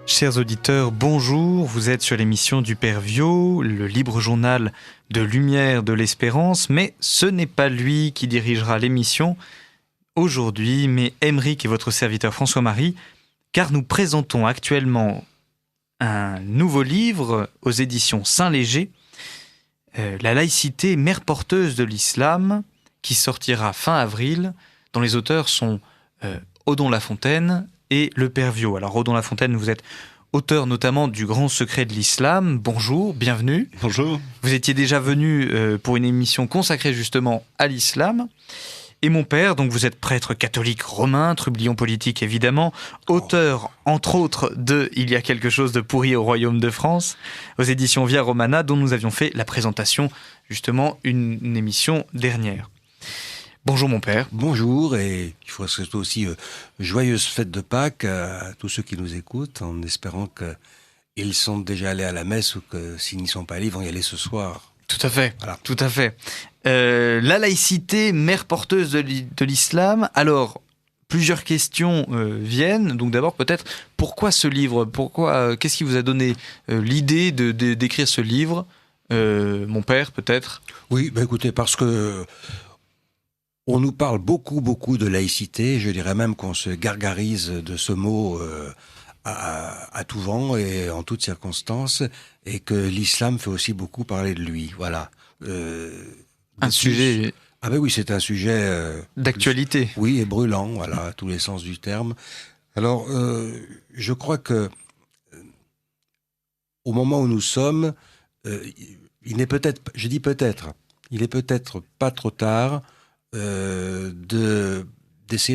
Chers auditeurs, bonjour, vous êtes sur l'émission du Père Viau, le libre journal de Lumière de l'Espérance, mais ce n'est pas lui qui dirigera l'émission aujourd'hui, mais Aymeric et votre serviteur François-Marie, car nous présentons actuellement un nouveau livre aux éditions Saint-Léger, La laïcité, mère porteuse de l'islam, qui sortira fin avril, dont les auteurs sont Odon Lafontaine et le Père Viau. Alors Odon Lafontaine, vous êtes auteur notamment du Grand Secret de l'Islam. Bonjour, bienvenue. Bonjour. Vous étiez déjà venu pour une émission consacrée justement à l'islam. Et mon père, donc vous êtes prêtre catholique romain, trublion politique évidemment, auteur entre autres de Il y a quelque chose de pourri au royaume de France, aux éditions Via Romana, dont nous avions fait la présentation justement une émission dernière. Bonjour mon père. Bonjour, et il faut souhaiter aussi joyeuse fête de Pâques à tous ceux qui nous écoutent, en espérant qu'ils sont déjà allés à la messe ou que s'ils n'y sont pas allés, ils vont y aller ce soir. Tout à fait, voilà. Tout à fait. La laïcité, mère porteuse de l'islam. Alors, plusieurs questions viennent. Donc d'abord peut-être, pourquoi ce livre ? Qu'est-ce qui vous a donné l'idée d'écrire ce livre ? Mon père peut-être ? Oui, écoutez, parce que on nous parle beaucoup de laïcité, je dirais même qu'on se gargarise de ce mot à tout vent et en toutes circonstances, et que l'islam fait aussi beaucoup parler de lui. Voilà. Un sujet... Ah ben oui, c'est un sujet... d'actualité. Oui, et brûlant, voilà, à tous les sens du terme. Alors, je crois que au moment où nous sommes, il n'est peut-être, je dis peut-être, il est peut-être pas trop tard d'essayer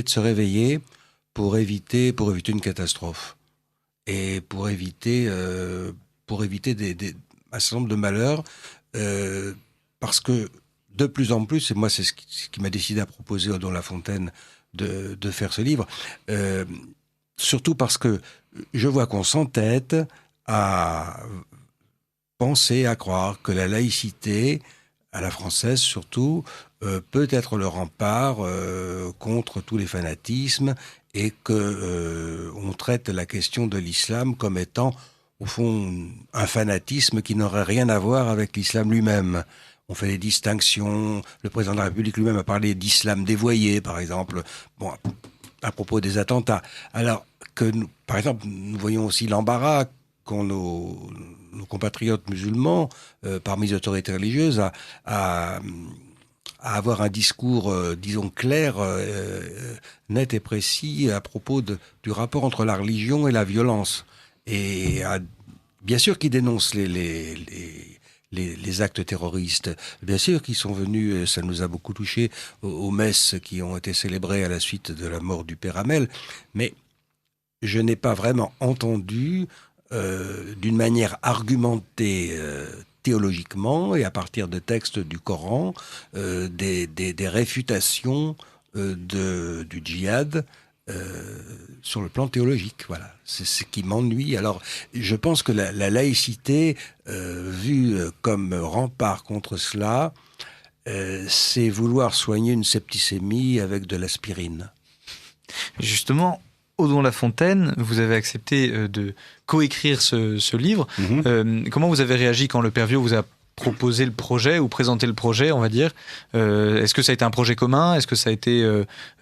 de se réveiller pour éviter une catastrophe et pour éviter un certain nombre de malheurs, parce que de plus en plus, et moi c'est ce qui m'a décidé à proposer Odon Lafontaine de faire ce livre, surtout parce que je vois qu'on s'entête à penser, à croire que la laïcité, à la française surtout, peut être le rempart contre tous les fanatismes, et que on traite la question de l'islam comme étant, au fond, un fanatisme qui n'aurait rien à voir avec l'islam lui-même. On fait des distinctions. Le président de la République lui-même a parlé d'islam dévoyé, par exemple, bon, à propos des attentats. Alors que, par exemple, nous voyons aussi l'embarras qu'ont nos compatriotes musulmans, parmi les autorités religieuses, à avoir un discours, disons, clair, net et précis à propos du rapport entre la religion et la violence. Et bien sûr qu'ils dénoncent les actes terroristes. Bien sûr qu'ils sont venus, ça nous a beaucoup touchés, aux messes qui ont été célébrées à la suite de la mort du père Hamel. Mais je n'ai pas vraiment entendu, d'une manière argumentée, théologiquement et à partir de textes du Coran, des réfutations du djihad sur le plan théologique. Voilà, c'est ce qui m'ennuie. Alors, je pense que la laïcité, vue comme rempart contre cela, c'est vouloir soigner une septicémie avec de l'aspirine. Justement, Odon Lafontaine, vous avez accepté de coécrire ce livre. Comment vous avez réagi quand le Père Viau vous a proposé le projet ou présenté le projet, on va dire ? Est-ce que ça a été un projet commun ? Est-ce que ça a été...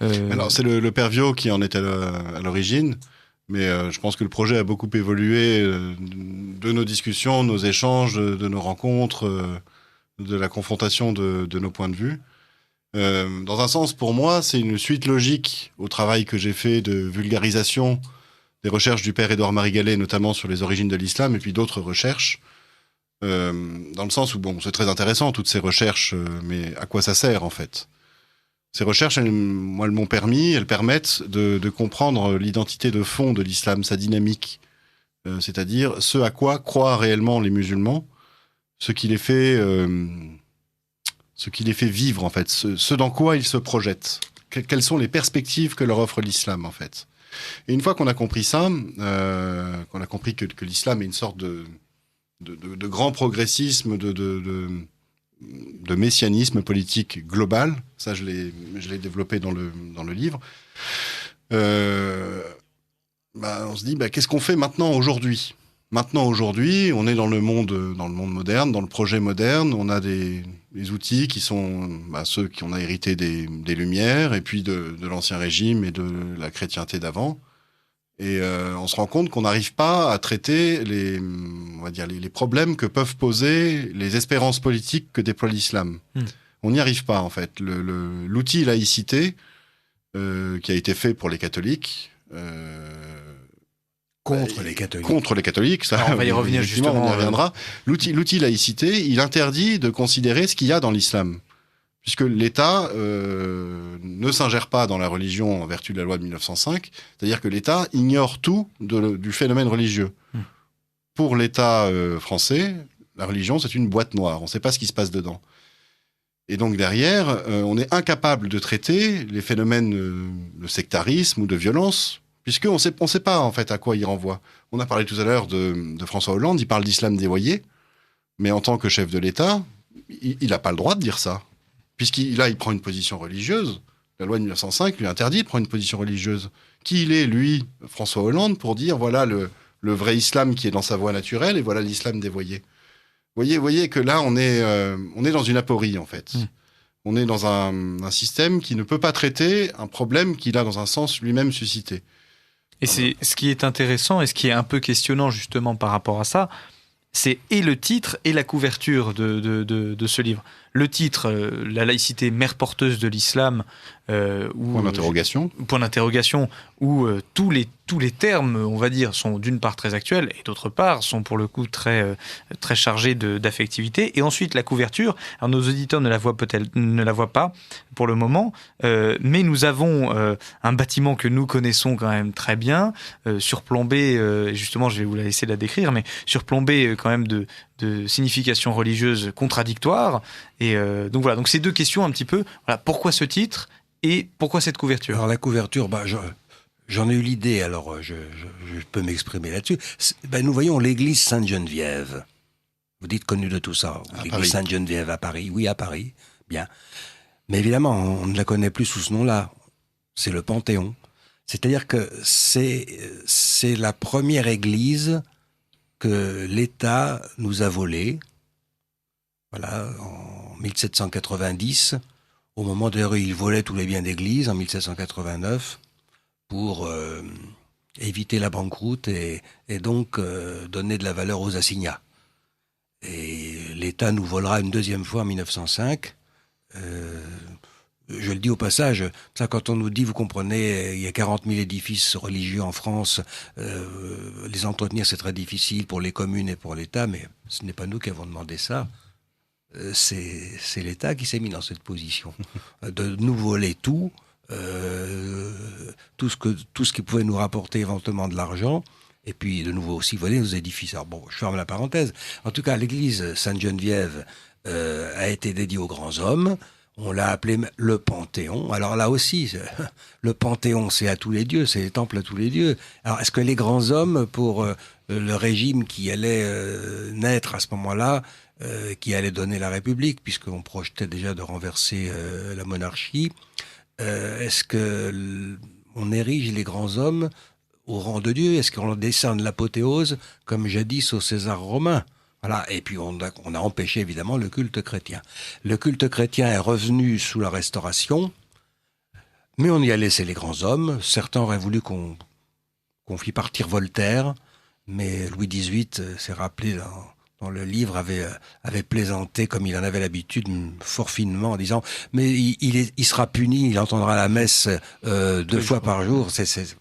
Alors, c'est le Père Viau qui en était à l'origine, mais je pense que le projet a beaucoup évolué de nos discussions, de nos échanges, de nos rencontres, de la confrontation de nos points de vue. Dans un sens, pour moi, c'est une suite logique au travail que j'ai fait de vulgarisation des recherches du père Édouard Marie Gallet, notamment sur les origines de l'islam, et puis d'autres recherches, dans le sens où, bon, c'est très intéressant, toutes ces recherches, mais à quoi ça sert, en fait ? Ces recherches, elles m'ont permis, elles permettent de comprendre l'identité de fond de l'islam, sa dynamique, c'est-à-dire ce à quoi croient réellement les musulmans, ce qui les fait vivre, en fait, ce dans quoi ils se projettent. Quelles sont les perspectives que leur offre l'islam, en fait. Et une fois qu'on a compris ça, qu'on a compris que l'islam est une sorte de grand progressisme, de messianisme politique global, ça je l'ai développé dans le livre, on se dit, qu'est-ce qu'on fait maintenant, aujourd'hui ? Maintenant, aujourd'hui, on est dans le monde moderne, dans le projet moderne. On a des outils qui sont ceux qu'on a hérités des Lumières, et puis de l'Ancien Régime et de la chrétienté d'avant. Et on se rend compte qu'on n'arrive pas à traiter les problèmes que peuvent poser les espérances politiques que déploie l'islam. On n'y arrive pas, en fait. L'outil laïcité, qui a été fait pour les catholiques... Contre les catholiques. Contre les catholiques, ça. Alors on va y revenir justement. On y reviendra. L'outil laïcité, il interdit de considérer ce qu'il y a dans l'islam. Puisque l'État ne s'ingère pas dans la religion en vertu de la loi de 1905. C'est-à-dire que l'État ignore tout du phénomène religieux. Pour l'État français, la religion, c'est une boîte noire. On ne sait pas ce qui se passe dedans. Et donc derrière, on est incapable de traiter les phénomènes de sectarisme ou de violence, puisqu'on ne sait pas en fait à quoi il renvoie. On a parlé tout à l'heure de François Hollande, il parle d'islam dévoyé, mais en tant que chef de l'État, il n'a pas le droit de dire ça, puisqu'il prend une position religieuse. La loi de 1905 lui interdit de prendre une position religieuse. Qui il est, lui, François Hollande, pour dire voilà le vrai islam qui est dans sa voie naturelle et voilà l'islam dévoyé. Vous voyez que là, on est dans une aporie, en fait. On est dans un système qui ne peut pas traiter un problème qu'il a, dans un sens, lui-même suscité. Et c'est ce qui est intéressant et ce qui est un peu questionnant justement par rapport à ça, c'est et le titre et la couverture de ce livre. Le titre, la laïcité, mère porteuse de l'islam, point d'interrogation, où tous les termes, on va dire, sont d'une part très actuels et d'autre part sont pour le coup très chargés d'affectivité. Et ensuite la couverture. Alors nos auditeurs ne la voient pas pour le moment, mais nous avons un bâtiment que nous connaissons quand même très bien, surplombé. Justement, je vais vous la laisser la décrire, mais surplombé quand même de significations religieuses contradictoires. Et donc voilà. Donc ces deux questions un petit peu. Voilà, pourquoi ce titre et pourquoi cette couverture ? Alors la couverture, j'en ai eu l'idée, alors je peux m'exprimer là-dessus. Nous voyons l'église Sainte-Geneviève. Vous dites connu de tout ça. L'église Sainte-Geneviève à Paris. Oui, à Paris. Bien. Mais évidemment, on ne la connaît plus sous ce nom-là. C'est le Panthéon. C'est-à-dire que c'est la première église que l'État nous a volée. Voilà, en 1790. Au moment d'ailleurs où il volait tous les biens d'église, en 1789, pour éviter la banqueroute et donc donner de la valeur aux assignats. Et l'État nous volera une deuxième fois en 1905. Je le dis au passage, ça quand on nous dit, vous comprenez, il y a 40 000 édifices religieux en France, les entretenir c'est très difficile pour les communes et pour l'État, mais ce n'est pas nous qui avons demandé ça. C'est l'État qui s'est mis dans cette position de nous voler tout ce qui pouvait nous rapporter éventuellement de l'argent, et puis de nouveau aussi voler nos édifices. Alors bon, je ferme la parenthèse. En tout cas, l'église Sainte-Geneviève a été dédiée aux grands hommes. On l'a appelé le Panthéon. Alors là aussi, le Panthéon, c'est à tous les dieux, c'est les temples à tous les dieux. Alors est-ce que les grands hommes, pour le régime qui allait naître à ce moment-là, qui allait donner la République, puisqu'on projetait déjà de renverser la monarchie, est-ce que on érige les grands hommes au rang de Dieu ? Est-ce qu'on décerne l'apothéose, comme jadis au César romain ? Voilà. Et puis on a empêché évidemment le culte chrétien. Le culte chrétien est revenu sous la Restauration, mais on y a laissé les grands hommes. Certains auraient voulu qu'on fit partir Voltaire, mais Louis XVIII s'est rappelé dans le livre, avait plaisanté comme il en avait l'habitude, fort finement, en disant « Mais il sera puni, il entendra la messe 2 fois par jour. »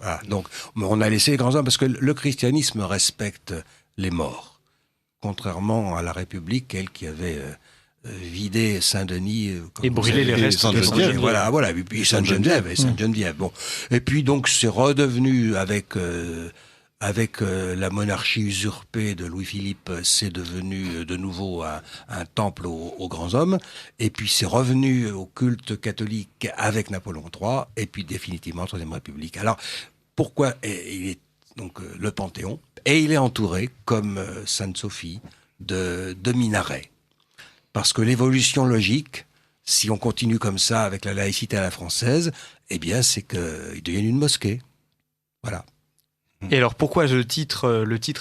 Voilà. Donc on a laissé les grands hommes, parce que le christianisme respecte les morts, contrairement à la République, elle qui avait vidé Saint-Denis et brûlé les restes de Sainte-Geneviève. Voilà, et puis Sainte-Geneviève. Bon. Et puis donc c'est redevenu avec la monarchie usurpée de Louis-Philippe, c'est devenu de nouveau un temple aux grands hommes. Et puis c'est revenu au culte catholique avec Napoléon III, et puis définitivement Troisième République. Alors pourquoi il est donc le Panthéon, et il est entouré, comme Sainte-Sophie, de minarets. Parce que l'évolution logique, si on continue comme ça avec la laïcité à la française, eh bien c'est qu'il devienne une mosquée. Voilà. Et alors pourquoi le titre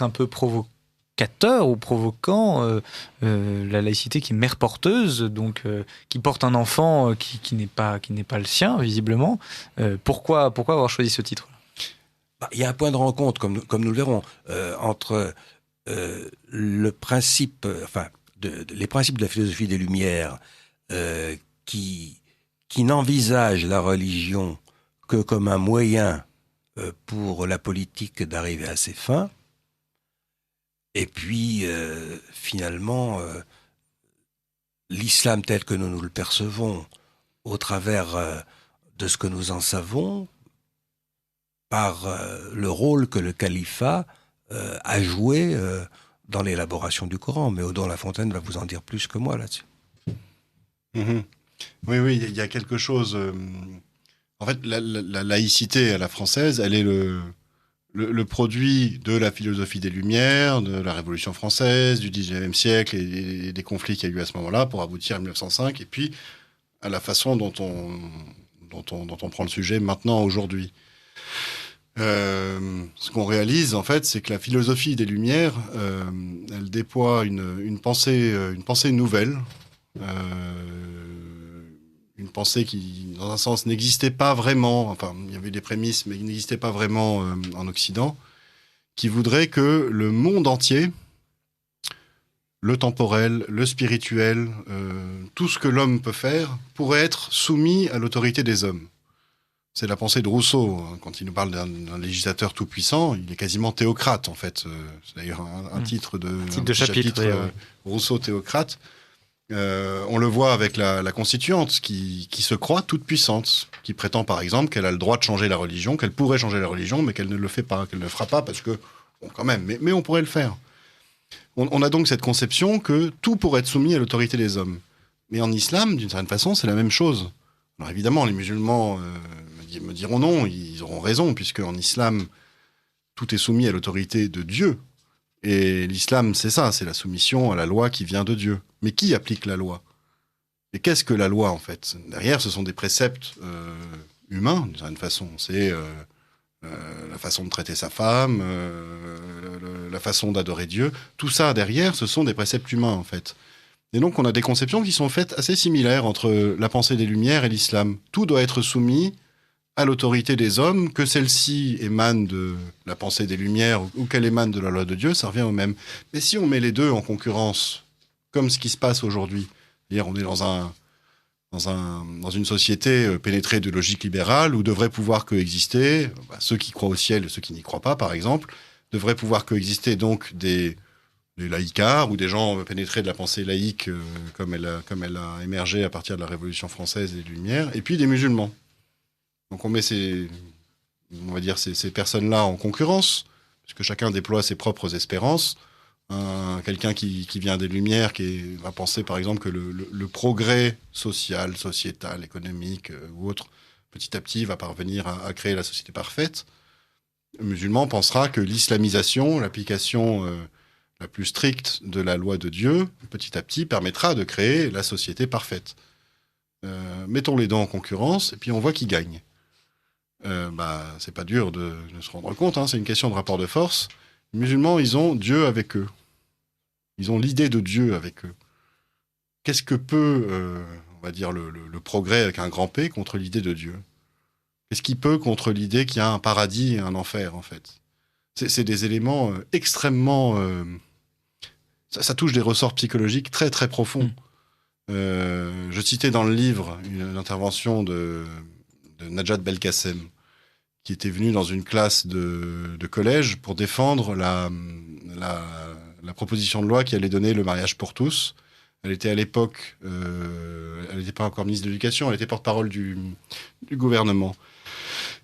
un peu provocateur ou provoquant, la laïcité qui est mère porteuse, donc qui porte un enfant qui n'est pas le sien visiblement. Pourquoi avoir choisi ce titre? Il y a un point de rencontre, comme nous le verrons, entre le principe, les principes de la philosophie des Lumières, qui n'envisage la religion que comme un moyen pour la politique d'arriver à ses fins, et puis finalement l'islam tel que nous le percevons au travers de ce que nous en savons, par le rôle que le califat a joué dans l'élaboration du Coran. Mais Odon Lafontaine va vous en dire plus que moi là-dessus. Oui, il y a quelque chose... En fait, la laïcité à la française, elle est le produit de la philosophie des Lumières, de la Révolution française, du XIXe siècle et des conflits qu'il y a eu à ce moment-là pour aboutir à 1905, et puis à la façon dont on prend le sujet maintenant, aujourd'hui. Ce qu'on réalise, en fait, c'est que la philosophie des Lumières, elle déploie une pensée nouvelle, une pensée qui, dans un sens, n'existait pas vraiment, enfin, il y avait des prémices, mais qui n'existait pas vraiment en Occident, qui voudrait que le monde entier, le temporel, le spirituel, tout ce que l'homme peut faire, pourrait être soumis à l'autorité des hommes. C'est la pensée de Rousseau. Quand il nous parle d'un législateur tout-puissant, il est quasiment théocrate, en fait. C'est d'ailleurs un titre de chapitre Rousseau théocrate. On le voit avec la constituante qui se croit toute puissante, qui prétend par exemple qu'elle a le droit de changer la religion, qu'elle pourrait changer la religion, mais qu'elle ne le fait pas, qu'elle ne le fera pas parce que, bon, quand même, mais on pourrait le faire. On a donc cette conception que tout pourrait être soumis à l'autorité des hommes. Mais en islam, d'une certaine façon, c'est la même chose. Alors évidemment, les musulmans me diront non, ils auront raison, puisque en islam, tout est soumis à l'autorité de Dieu. Et l'islam, c'est ça, c'est la soumission à la loi qui vient de Dieu. Mais qui applique la loi? Et qu'est-ce que la loi, en fait? Derrière, ce sont des préceptes humains, d'une certaine façon. C'est la façon de traiter sa femme, la façon d'adorer Dieu. Tout ça, derrière, ce sont des préceptes humains, en fait. Et donc, on a des conceptions qui sont faites assez similaires entre la pensée des Lumières et l'islam. Tout doit être soumis à l'autorité des hommes, que celle-ci émane de la pensée des Lumières ou qu'elle émane de la loi de Dieu, ça revient au même. Mais si on met les deux en concurrence, comme ce qui se passe aujourd'hui, c'est-à-dire on est dans une société pénétrée de logique libérale où devraient pouvoir coexister, ceux qui croient au ciel et ceux qui n'y croient pas, par exemple, devraient pouvoir coexister donc des laïcards ou des gens pénétrés de la pensée laïque comme elle a émergé à partir de la Révolution française et des Lumières, et puis des musulmans. Donc on met ces personnes-là en concurrence, puisque chacun déploie ses propres espérances. Quelqu'un qui vient des Lumières, qui va penser par exemple que le progrès social, sociétal, économique ou autre, petit à petit va parvenir à créer la société parfaite. Le musulman pensera que l'islamisation, l'application la plus stricte de la loi de Dieu, petit à petit permettra de créer la société parfaite. Mettons les deux en concurrence et puis on voit qui gagne. C'est pas dur de se rendre compte, hein, c'est une question de rapport de force. Les musulmans, ils ont Dieu avec eux. Ils ont l'idée de Dieu avec eux. Qu'est-ce que peut, on va dire, le progrès avec un grand P contre l'idée de Dieu? Qu'est-ce qui peut contre l'idée qu'il y a un paradis et un enfer, en fait? C'est des éléments extrêmement... ça touche des ressorts psychologiques très, très profonds. Je citais dans le livre une intervention de Najat Belkacem, qui était venu dans une classe de collège pour défendre la proposition de loi qui allait donner le mariage pour tous. Elle était à l'époque, elle n'était pas encore ministre de l'Éducation, elle était porte-parole du gouvernement.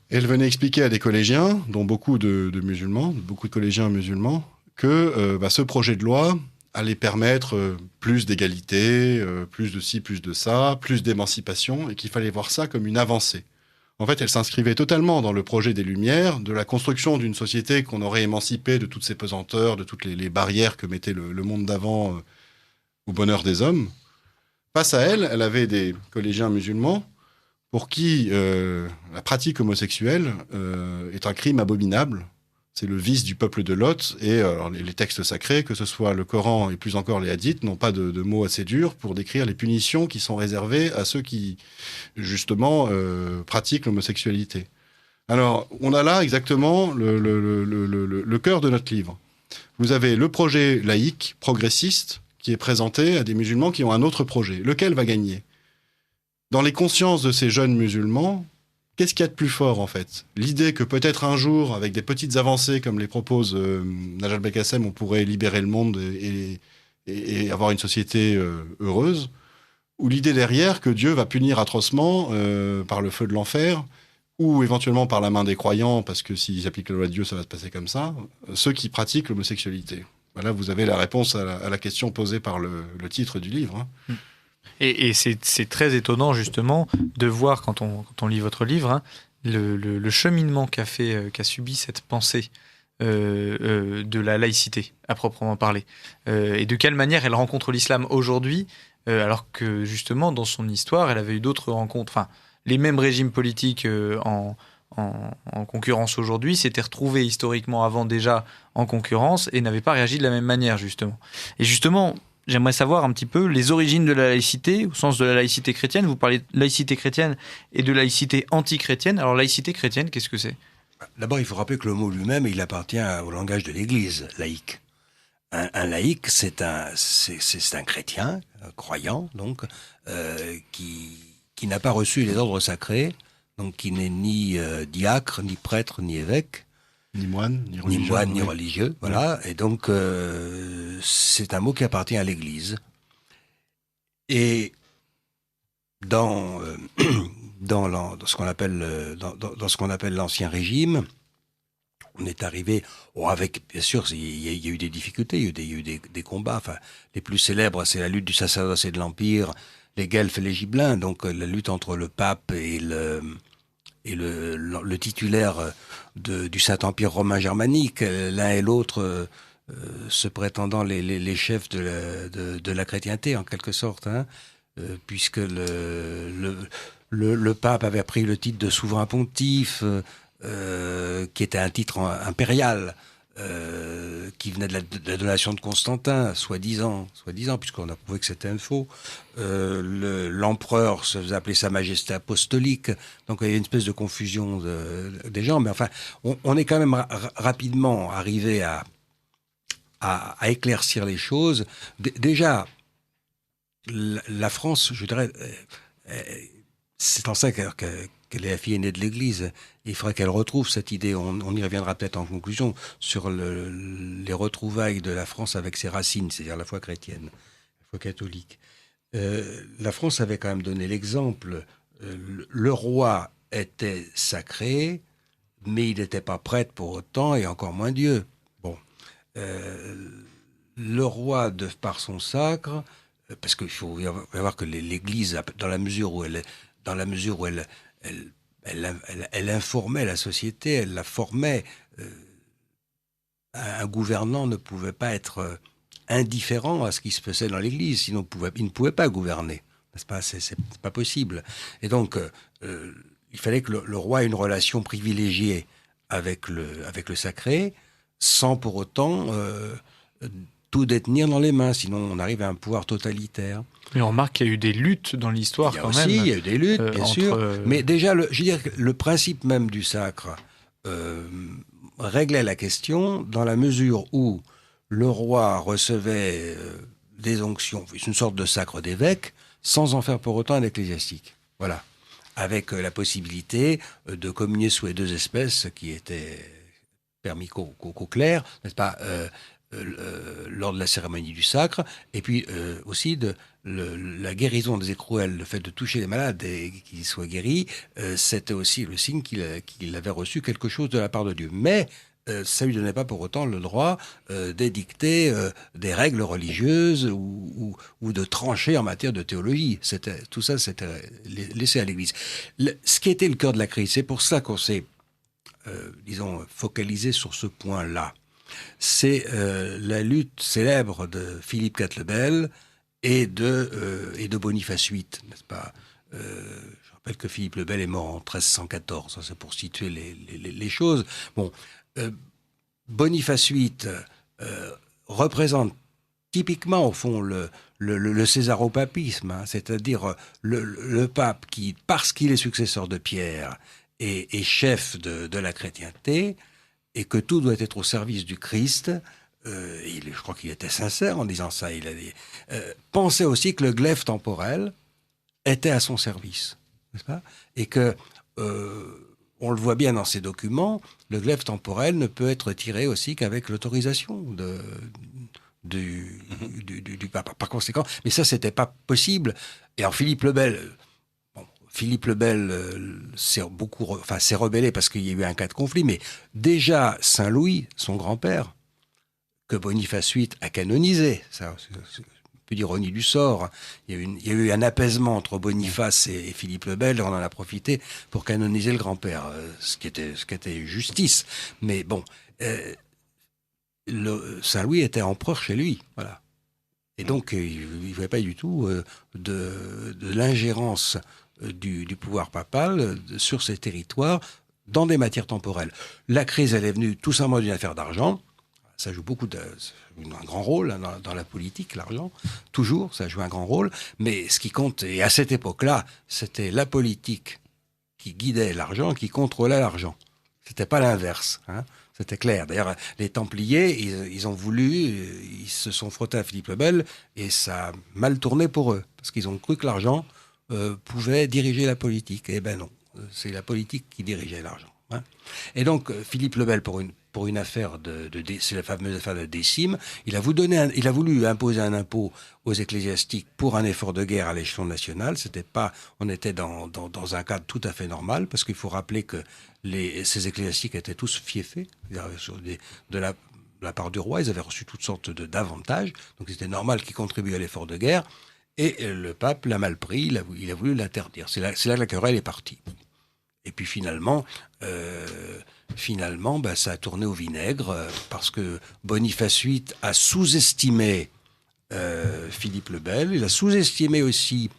Et elle venait expliquer à des collégiens, dont beaucoup de musulmans, beaucoup de collégiens musulmans, que ce projet de loi allait permettre plus d'égalité, plus de ci, plus de ça, plus d'émancipation, et qu'il fallait voir ça comme une avancée. En fait, elle s'inscrivait totalement dans le projet des Lumières, de la construction d'une société qu'on aurait émancipée de toutes ses pesanteurs, de toutes les barrières que mettait le monde d'avant au bonheur des hommes. Face à elle, elle avait des collégiens musulmans pour qui la pratique homosexuelle est un crime abominable. C'est le vice du peuple de Lot. Et alors, les textes sacrés, que ce soit le Coran et plus encore les hadiths, n'ont pas de mots assez durs pour décrire les punitions qui sont réservées à ceux qui, justement, pratiquent l'homosexualité. Alors, on a là exactement le cœur de notre livre. Vous avez le projet laïque, progressiste, qui est présenté à des musulmans qui ont un autre projet. Lequel va gagner ? Dans les consciences de ces jeunes musulmans, qu'est-ce qu'il y a de plus fort, en fait ? L'idée que peut-être un jour, avec des petites avancées comme les propose Najat Belkacem, on pourrait libérer le monde et avoir une société heureuse, ou l'idée derrière que Dieu va punir atrocement par le feu de l'enfer, ou éventuellement par la main des croyants, parce que s'ils appliquent la loi de Dieu, ça va se passer comme ça, ceux qui pratiquent l'homosexualité. Voilà, vous avez la réponse à la question posée par le titre du livre. Hein. Et c'est très étonnant, justement, de voir, quand on lit votre livre, hein, le cheminement qu'a subi cette pensée de la laïcité, à proprement parler. Et de quelle manière elle rencontre l'islam aujourd'hui, alors que, justement, dans son histoire, elle avait eu d'autres rencontres. Enfin, les mêmes régimes politiques en concurrence aujourd'hui s'étaient retrouvés historiquement avant déjà en concurrence et n'avaient pas réagi de la même manière, justement. Et justement, j'aimerais savoir un petit peu les origines de la laïcité, au sens de la laïcité chrétienne. Vous parlez de laïcité chrétienne et de laïcité anti-chrétienne. Alors, laïcité chrétienne, qu'est-ce que c'est ? D'abord, il faut rappeler que le mot lui-même, il appartient au langage de l'Église, laïque. Un laïque, c'est un chrétien, un croyant, donc, qui n'a pas reçu les ordres sacrés, donc qui n'est ni diacre, ni prêtre, ni évêque. Ni moine, ni religieux, voilà. Et donc, c'est un mot qui appartient à l'Église. Et dans ce qu'on appelle l'Ancien Régime, on est arrivé, avec, bien sûr, il y a eu des difficultés, il y a eu des combats. Enfin, les plus célèbres, c'est la lutte du sacerdoce et de l'Empire, les Guelfes et les Gibelins, donc la lutte entre le pape et le titulaire du Saint-Empire romain germanique, l'un et l'autre se prétendant les chefs de la chrétienté, en quelque sorte, hein, puisque le pape avait pris le titre de souverain pontife, qui était un titre impérial, qui venait de la donation de Constantin, soi-disant, puisqu'on a prouvé que c'était un faux. L'empereur se faisait appeler Sa Majesté Apostolique, donc il y a une espèce de confusion des gens, mais enfin, on est quand même rapidement arrivé à éclaircir les choses. Déjà, la France, je dirais, c'est en ça qu'elle est la fille aînée de l'Église. Il faudrait qu'elle retrouve cette idée. On y reviendra peut-être en conclusion sur les retrouvailles de la France avec ses racines, c'est-à-dire la foi chrétienne, la foi catholique. La France avait quand même donné l'exemple. Le roi était sacré, mais il n'était pas prêtre pour autant, et encore moins Dieu. Bon, le roi, par son sacre, parce qu'il faut voir que l'Église, dans la mesure où elle informait la société, elle la formait. Un gouvernant ne pouvait pas être indifférent à ce qui se faisait dans l'Église, sinon il ne pouvait pas gouverner. N'est-ce pas ? C'est pas possible. Et donc, il fallait que le roi ait une relation privilégiée avec le sacré, sans pour autant tout détenir dans les mains, sinon on arrive à un pouvoir totalitaire. Mais on remarque qu'il y a eu des luttes dans l'histoire quand même. Il y a eu des luttes, bien sûr. Mais déjà, je veux dire, le principe même du sacre réglait la question dans la mesure où le roi recevait des onctions, une sorte de sacre d'évêque, sans en faire pour autant un ecclésiastique. Voilà. Avec la possibilité de communier sous les deux espèces qui étaient permis qu'au clerc, n'est-ce pas, lors de la cérémonie du sacre, et puis aussi la guérison des écrouelles, le fait de toucher les malades et qu'ils soient guéris, c'était aussi le signe qu'il avait reçu quelque chose de la part de Dieu. Mais ça lui donnait pas pour autant le droit d'édicter des règles religieuses ou de trancher en matière de théologie. Tout ça, c'était laissé à l'Église. Ce qui était le cœur de la crise, c'est pour ça qu'on s'est, disons, focalisé sur ce point-là. C'est la lutte célèbre de Philippe IV le Bel et de Boniface VIII, n'est-ce pas ? Je rappelle que Philippe le Bel est mort en 1314, ça c'est pour situer les choses. Bon, Boniface VIII représente typiquement, au fond, le césaropapisme, hein, c'est-à-dire le pape qui, parce qu'il est successeur de Pierre, est chef de la chrétienté, et que tout doit être au service du Christ. Je crois qu'il était sincère en disant ça. Il a dit, pensait aussi que le glaive temporel était à son service, n'est-ce pas ? Et que, on le voit bien dans ces documents, le glaive temporel ne peut être tiré aussi qu'avec l'autorisation du pape. Par conséquent, mais ça, c'était pas possible. Et alors, Philippe le Bel s'est rebellé parce qu'il y a eu un cas de conflit, mais déjà Saint-Louis, son grand-père, que Boniface VIII a canonisé, ça, c'est un peu d'ironie du sort. Il y a eu un apaisement entre Boniface et Philippe le Bel, et on en a profité pour canoniser le grand-père, ce qui était justice. Mais bon, Saint-Louis était empereur chez lui, voilà. Et donc, il ne voulait pas du tout de l'ingérence du pouvoir papal sur ces territoires dans des matières temporelles. La crise, elle est venue tout simplement d'une affaire d'argent. Ça joue un grand rôle hein, dans la politique, l'argent. Toujours, ça joue un grand rôle. Mais ce qui compte, et à cette époque-là, c'était la politique qui guidait l'argent, qui contrôlait l'argent. C'était pas l'inverse, hein. C'était clair. D'ailleurs, les Templiers, ils ont voulu, ils se sont frottés à Philippe le Bel, et ça a mal tourné pour eux, parce qu'ils ont cru que l'argent pouvait diriger la politique. Eh ben non, c'est la politique qui dirigeait l'argent. Hein. Et donc, Philippe le Bel, pour une affaire c'est la fameuse affaire de décime, il a voulu imposer un impôt aux ecclésiastiques pour un effort de guerre à l'échelon national. On était dans un cadre tout à fait normal, parce qu'il faut rappeler que ces ecclésiastiques étaient tous fiefés de la part du roi. Ils avaient reçu toutes sortes d'avantages, donc c'était normal qu'ils contribuent à l'effort de guerre. Et le pape l'a mal pris, il a voulu l'interdire. C'est là que la querelle est partie. Et puis finalement, ça a tourné au vinaigre parce que Boniface VIII a sous-estimé Philippe le Bel. Il a sous-estimé aussi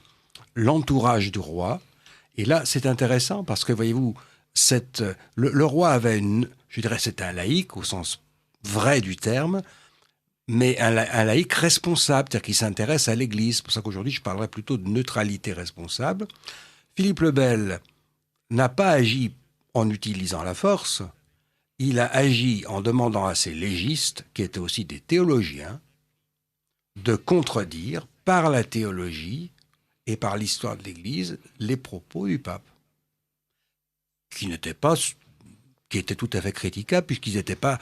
l'entourage du roi. Et là, c'est intéressant parce que, voyez-vous, le roi avait je dirais, c'était un laïc au sens vrai du terme, mais un laïc responsable, c'est-à-dire qui s'intéresse à l'Église. C'est pour ça qu'aujourd'hui, je parlerais plutôt de neutralité responsable. Philippe le Bel n'a pas agi en utilisant la force, il a agi en demandant à ses légistes, qui étaient aussi des théologiens, de contredire par la théologie et par l'histoire de l'Église les propos du pape, qui étaient tout à fait critiquables, puisqu'ils n'étaient pas,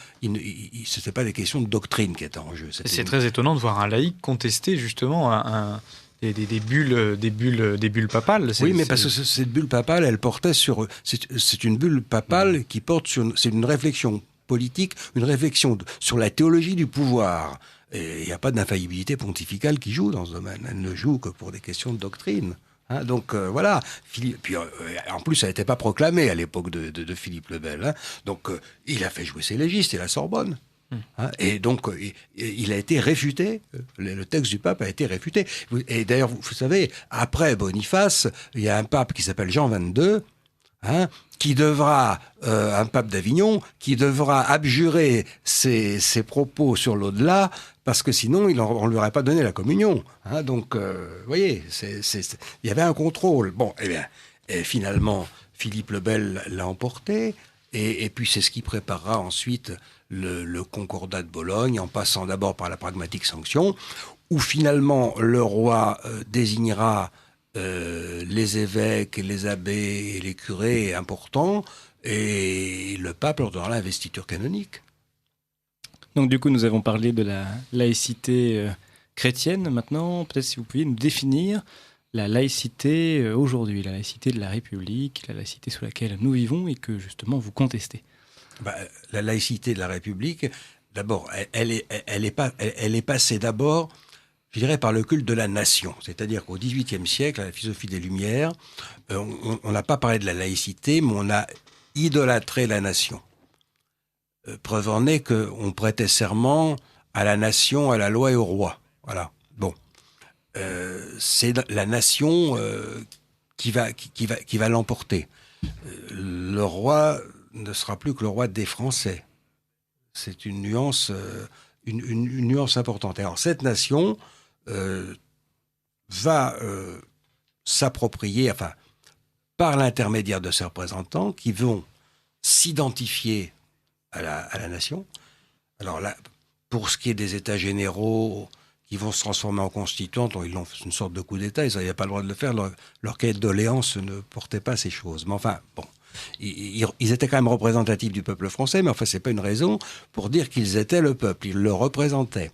c'était pas des questions de doctrine qui étaient en jeu. C'est très étonnant de voir un laïc contester justement des bulles papales. Oui, mais parce que cette bulle papale, elle portait sur... C'est une bulle papale qui porte sur... C'est une réflexion politique, une réflexion sur la théologie du pouvoir. Et il n'y a pas d'infaillibilité pontificale qui joue dans ce domaine. Elle ne joue que pour des questions de doctrine. Hein, donc voilà. Puis en plus, ça n'était pas proclamé à l'époque de Philippe le Bel. Hein. Donc il a fait jouer ses légistes et la Sorbonne. Hein, et donc, il a été réfuté. Le texte du pape a été réfuté. Et d'ailleurs, vous savez, après Boniface, il y a un pape qui s'appelle Jean XXII, hein, un pape d'Avignon, qui devra abjurer ses propos sur l'au-delà, parce que sinon, on ne lui aurait pas donné la communion. Hein, donc, vous voyez, il y avait un contrôle. Bon, eh bien, et finalement, Philippe le Bel l'a emporté. Et puis c'est ce qui préparera ensuite le Concordat de Bologne, en passant d'abord par la pragmatique sanction, où finalement le roi désignera les évêques, les abbés et les curés importants, et le pape leur donnera l'investiture canonique. Donc du coup, nous avons parlé de la laïcité chrétienne. Maintenant, peut-être si vous pouviez nous définir la laïcité aujourd'hui, la laïcité de la République, la laïcité sous laquelle nous vivons et que justement vous contestez. La laïcité de la République, d'abord, elle est passée d'abord, je dirais, par le culte de la nation. C'est-à-dire qu'au XVIIIe siècle, à la philosophie des Lumières, on n'a pas parlé de la laïcité, mais on a idolâtré la nation. Preuve en est qu'on prêtait serment à la nation, à la loi et au roi. Voilà. Bon. C'est la nation qui va l'emporter. Le roi ne sera plus que le roi des Français. C'est une nuance, une nuance importante. Alors, cette nation va s'approprier, enfin, par l'intermédiaire de ses représentants qui vont s'identifier à la nation. Alors là, pour ce qui est des États généraux qui vont se transformer en constituantes, ils l'ont fait une sorte de coup d'État, ils n'avaient pas le droit de le faire, leur cahier de doléances ne portait pas ces choses. Mais enfin, bon, ils étaient quand même représentatifs du peuple français, mais enfin, ce n'est pas une raison pour dire qu'ils étaient le peuple, ils le représentaient.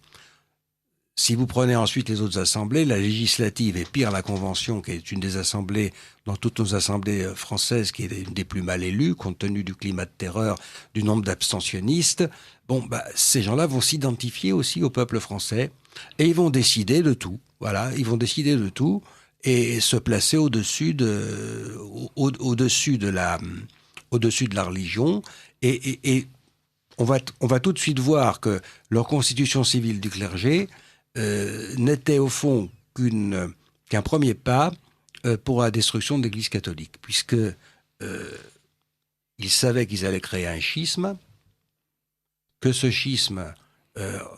Si vous prenez ensuite les autres assemblées, la législative et pire la Convention, qui est une des assemblées, dans toutes nos assemblées françaises, qui est une des plus mal élues, compte tenu du climat de terreur, du nombre d'abstentionnistes, ces gens-là vont s'identifier aussi au peuple français et ils vont décider de tout. Voilà, ils vont décider de tout et se placer au-dessus de la religion et on va tout de suite voir que leur constitution civile du clergé n'était au fond qu'un premier pas pour la destruction de l'Église catholique, puisque ils savaient qu'ils allaient créer un schisme, que ce schisme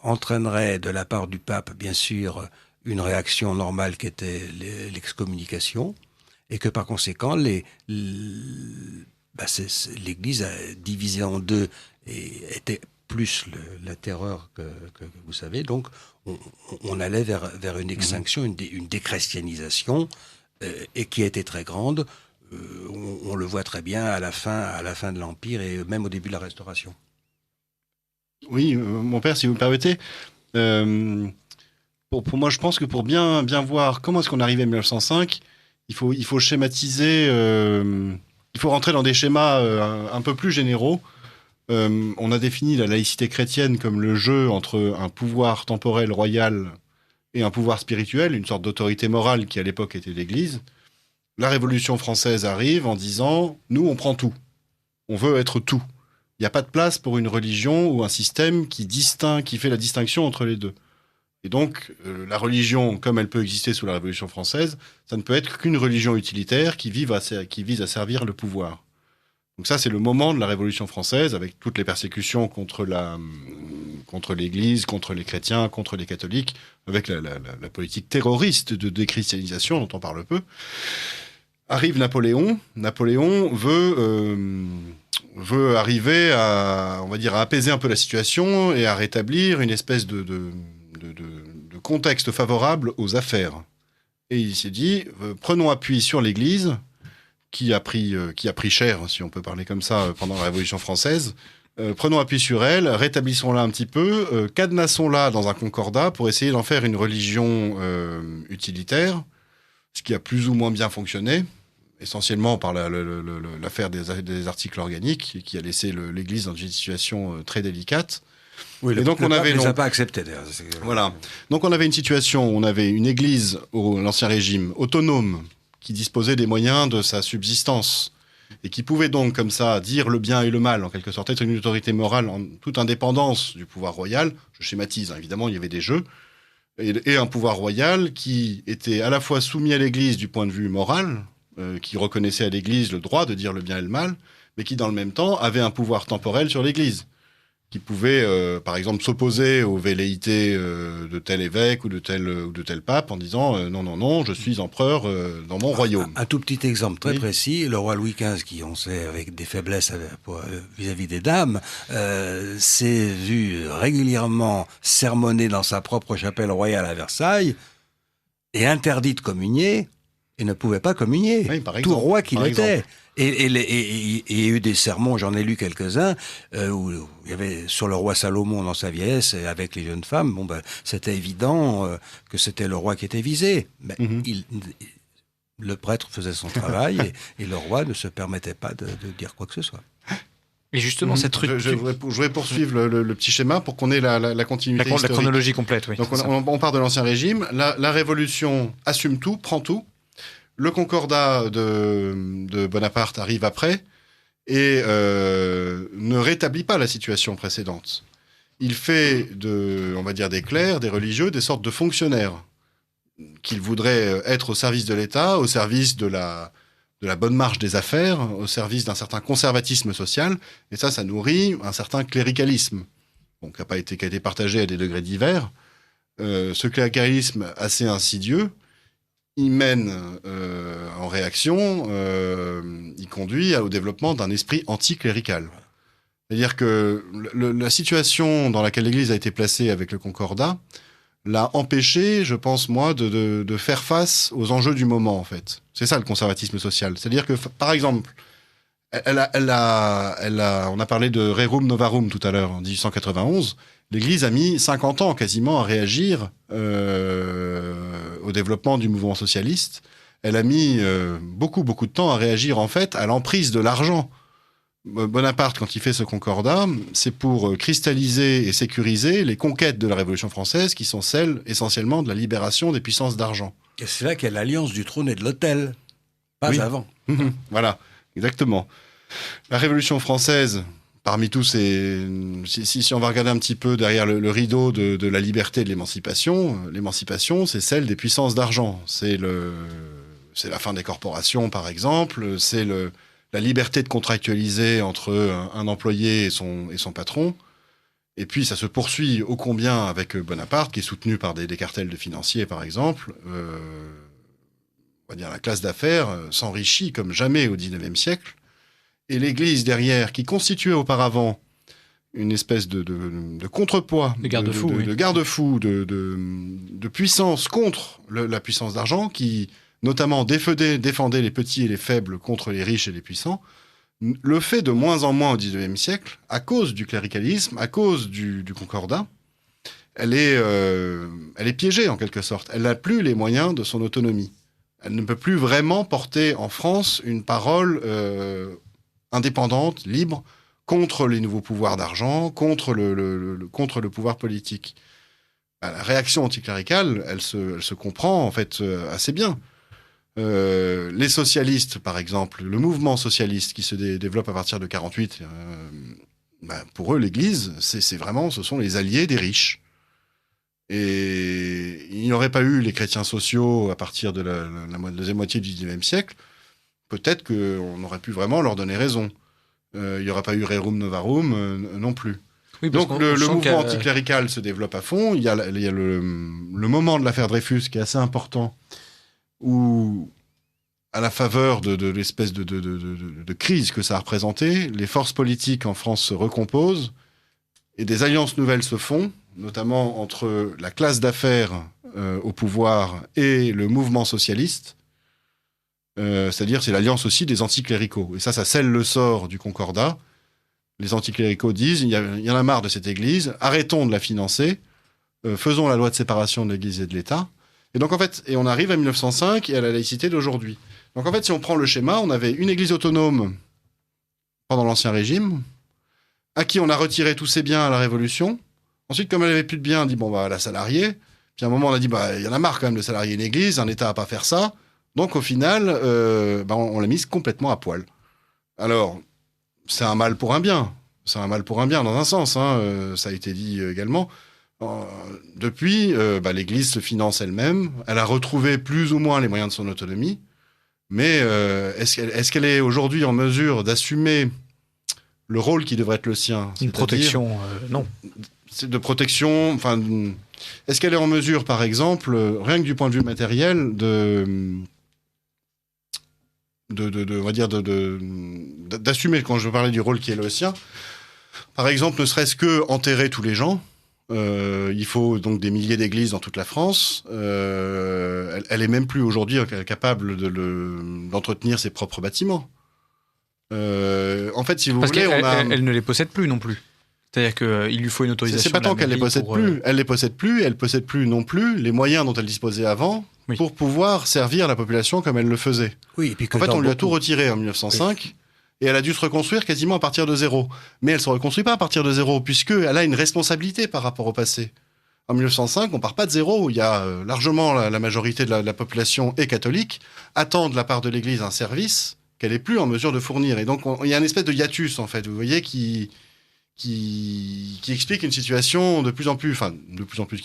entraînerait de la part du pape, bien sûr, une réaction normale qui était l'excommunication, et que par conséquent, l'Église divisée en deux était plus la terreur que vous savez. Donc, on allait vers une extinction, une déchristianisation, et qui a été très grande. On le voit très bien à la fin de l'Empire et même au début de la Restauration. Oui, mon père, si vous me permettez, pour moi, je pense que pour bien voir comment est-ce qu'on est arrivé à 1905, il faut schématiser, il faut rentrer dans des schémas un peu plus généraux. On a défini la laïcité chrétienne comme le jeu entre un pouvoir temporel royal et un pouvoir spirituel, une sorte d'autorité morale qui à l'époque était l'Église. La Révolution française arrive en disant « nous, on prend tout. On veut être tout. Il n'y a pas de place pour une religion ou un système qui fait la distinction entre les deux. » Et donc, la religion, comme elle peut exister sous la Révolution française, ça ne peut être qu'une religion utilitaire qui vise à servir le pouvoir. Donc ça, c'est le moment de la Révolution française, avec toutes les persécutions contre l'Église, contre les chrétiens, contre les catholiques, avec la politique terroriste de déchristianisation dont on parle peu. Arrive Napoléon. Napoléon veut arriver à apaiser un peu la situation et à rétablir une espèce de contexte favorable aux affaires. Et il s'est dit, prenons appui sur l'Église, qui a pris cher, si on peut parler comme ça, pendant la Révolution française. Prenons appui sur elle, rétablissons-la un petit peu, cadenassons-la dans un concordat pour essayer d'en faire une religion utilitaire, ce qui a plus ou moins bien fonctionné, essentiellement par l'affaire des articles organiques, qui a laissé l'Église dans une situation très délicate. Oui, et donc on avait les a pas accepté d'ailleurs. Voilà. Donc on avait une situation où on avait une Église l'Ancien Régime autonome, qui disposait des moyens de sa subsistance et qui pouvait donc comme ça dire le bien et le mal, en quelque sorte, être une autorité morale en toute indépendance du pouvoir royal. Je schématise, hein, évidemment, il y avait des jeux. Et un pouvoir royal qui était à la fois soumis à l'Église du point de vue moral, qui reconnaissait à l'Église le droit de dire le bien et le mal, mais qui dans le même temps avait un pouvoir temporel sur l'Église, qui pouvait, par exemple, s'opposer aux velléités de tel évêque ou de tel pape en disant non, je suis empereur dans mon royaume. Un tout petit exemple très précis, le roi Louis XV, qui on sait avec des faiblesses vis-à-vis des dames, s'est vu régulièrement sermonner dans sa propre chapelle royale à Versailles et interdit de communier et ne pouvait pas communier. Oui, par exemple, tout roi qu'il était. Exemple. Et il y a eu des sermons, j'en ai lu quelques-uns, où il y avait sur le roi Salomon dans sa vieillesse, et avec les jeunes femmes, c'était évident que c'était le roi qui était visé. Mais le prêtre faisait son travail, et le roi ne se permettait pas de dire quoi que ce soit. Et justement, cette rupture... Je voudrais poursuivre le petit schéma pour qu'on ait la continuité historique. La chronologie complète, oui. Donc on part de l'Ancien Régime, la Révolution assume tout, prend tout. Le concordat de Bonaparte arrive après et ne rétablit pas la situation précédente. Il fait des clercs, des religieux, des sortes de fonctionnaires qu'il voudrait être au service de l'État, au service de la bonne marche des affaires, au service d'un certain conservatisme social. Et ça nourrit un certain cléricalisme. qui a été partagé à des degrés divers. Ce cléricalisme assez insidieux, il mène en réaction, il conduit au développement d'un esprit anticlérical. C'est-à-dire que la situation dans laquelle l'Église a été placée avec le Concordat l'a empêché, je pense moi, de faire face aux enjeux du moment, en fait. C'est ça le conservatisme social. C'est-à-dire que, par exemple, on a parlé de Rerum Novarum tout à l'heure, en 1891. L'Église a mis 50 ans quasiment à réagir au développement du mouvement socialiste. Elle a mis beaucoup de temps à réagir en fait à l'emprise de l'argent. Bonaparte, quand il fait ce concordat, c'est pour cristalliser et sécuriser les conquêtes de la Révolution française qui sont celles essentiellement de la libération des puissances d'argent. Et c'est là qu'il y a l'alliance du trône et de l'autel, pas avant. Voilà, exactement. La Révolution française, parmi tous ces... Si on va regarder un petit peu derrière le rideau de la liberté et de l'émancipation, c'est celle des puissances d'argent. C'est la fin des corporations, par exemple. C'est la liberté de contractualiser entre un employé et son patron. Et puis, ça se poursuit ô combien avec Bonaparte, qui est soutenu par des cartels de financiers, par exemple. On va dire la classe d'affaires s'enrichit comme jamais au XIXe siècle. Et l'Église derrière, qui constituait auparavant une espèce de contrepoids, de garde-fou, de puissance contre la puissance d'argent, qui notamment défendait les petits et les faibles contre les riches et les puissants, le fait de moins en moins au XIXe siècle, à cause du cléricalisme, à cause du concordat. Elle est piégée en quelque sorte. Elle n'a plus les moyens de son autonomie. Elle ne peut plus vraiment porter en France une parole indépendante, libre, contre les nouveaux pouvoirs d'argent, contre le pouvoir politique. La réaction anticléricale, elle se comprend en fait assez bien. Les socialistes, par exemple, le mouvement socialiste qui se développe à partir de 1948, pour eux, l'Église, ce sont les alliés des riches. Et il n'y aurait pas eu les chrétiens sociaux à partir de la deuxième moitié du XIXe siècle, peut-être qu'on aurait pu vraiment leur donner raison. Il n'y aurait pas eu Rerum Novarum non plus. Oui, donc le mouvement anticlérical se développe à fond. Il y a le moment de l'affaire Dreyfus qui est assez important, où, à la faveur de l'espèce de crise que ça a représenté, les forces politiques en France se recomposent et des alliances nouvelles se font, notamment entre la classe d'affaires au pouvoir et le mouvement socialiste. C'est-à-dire, c'est l'alliance aussi des anticléricaux. Et ça scelle le sort du Concordat. Les anticléricaux disent, il y en a marre de cette Église, arrêtons de la financer, faisons la loi de séparation de l'Église et de l'État. Et donc, en fait, on arrive à 1905 et à la laïcité d'aujourd'hui. Donc, en fait, si on prend le schéma, on avait une Église autonome pendant l'Ancien Régime, à qui on a retiré tous ses biens à la Révolution. Ensuite, comme elle n'avait plus de biens, on dit, la salariée. Puis à un moment, on a dit, il y en a marre quand même de salarier une Église, un État n'a pas à faire ça. Donc, au final, on l'a mise complètement à poil. Alors, c'est un mal pour un bien. C'est un mal pour un bien, dans un sens. Ça a été dit également. Depuis, l'Église se finance elle-même. Elle a retrouvé plus ou moins les moyens de son autonomie. Mais est-ce qu'elle est aujourd'hui en mesure d'assumer le rôle qui devrait être le sien ? Une protection, non. C'est de protection. Est-ce qu'elle est en mesure, par exemple, rien que du point de vue matériel, d'assumer, quand je parlais du rôle qui est le sien, par exemple, ne serait-ce que enterrer tous les gens. Il faut donc des milliers d'églises dans toute la France. Elle est même plus aujourd'hui capable d'entretenir ses propres bâtiments. En fait, si vous voulez, elle ne les possède plus non plus. C'est-à-dire qu'il lui faut une autorisation. C'est pas tant qu'elle les possède plus. Elle les possède plus. Elle possède plus non plus les moyens dont elle disposait avant pour pouvoir servir la population comme elle le faisait. Oui, et puis en fait, on lui a tout retiré en 1905. Oui. Et elle a dû se reconstruire quasiment à partir de zéro. Mais elle ne se reconstruit pas à partir de zéro, puisqu'elle a une responsabilité par rapport au passé. En 1905, on ne part pas de zéro. Il y a largement la majorité de la population est catholique, attend de la part de l'Église un service qu'elle n'est plus en mesure de fournir. Et donc, il y a une espèce de hiatus, en fait, vous voyez, qui explique une situation de plus en plus,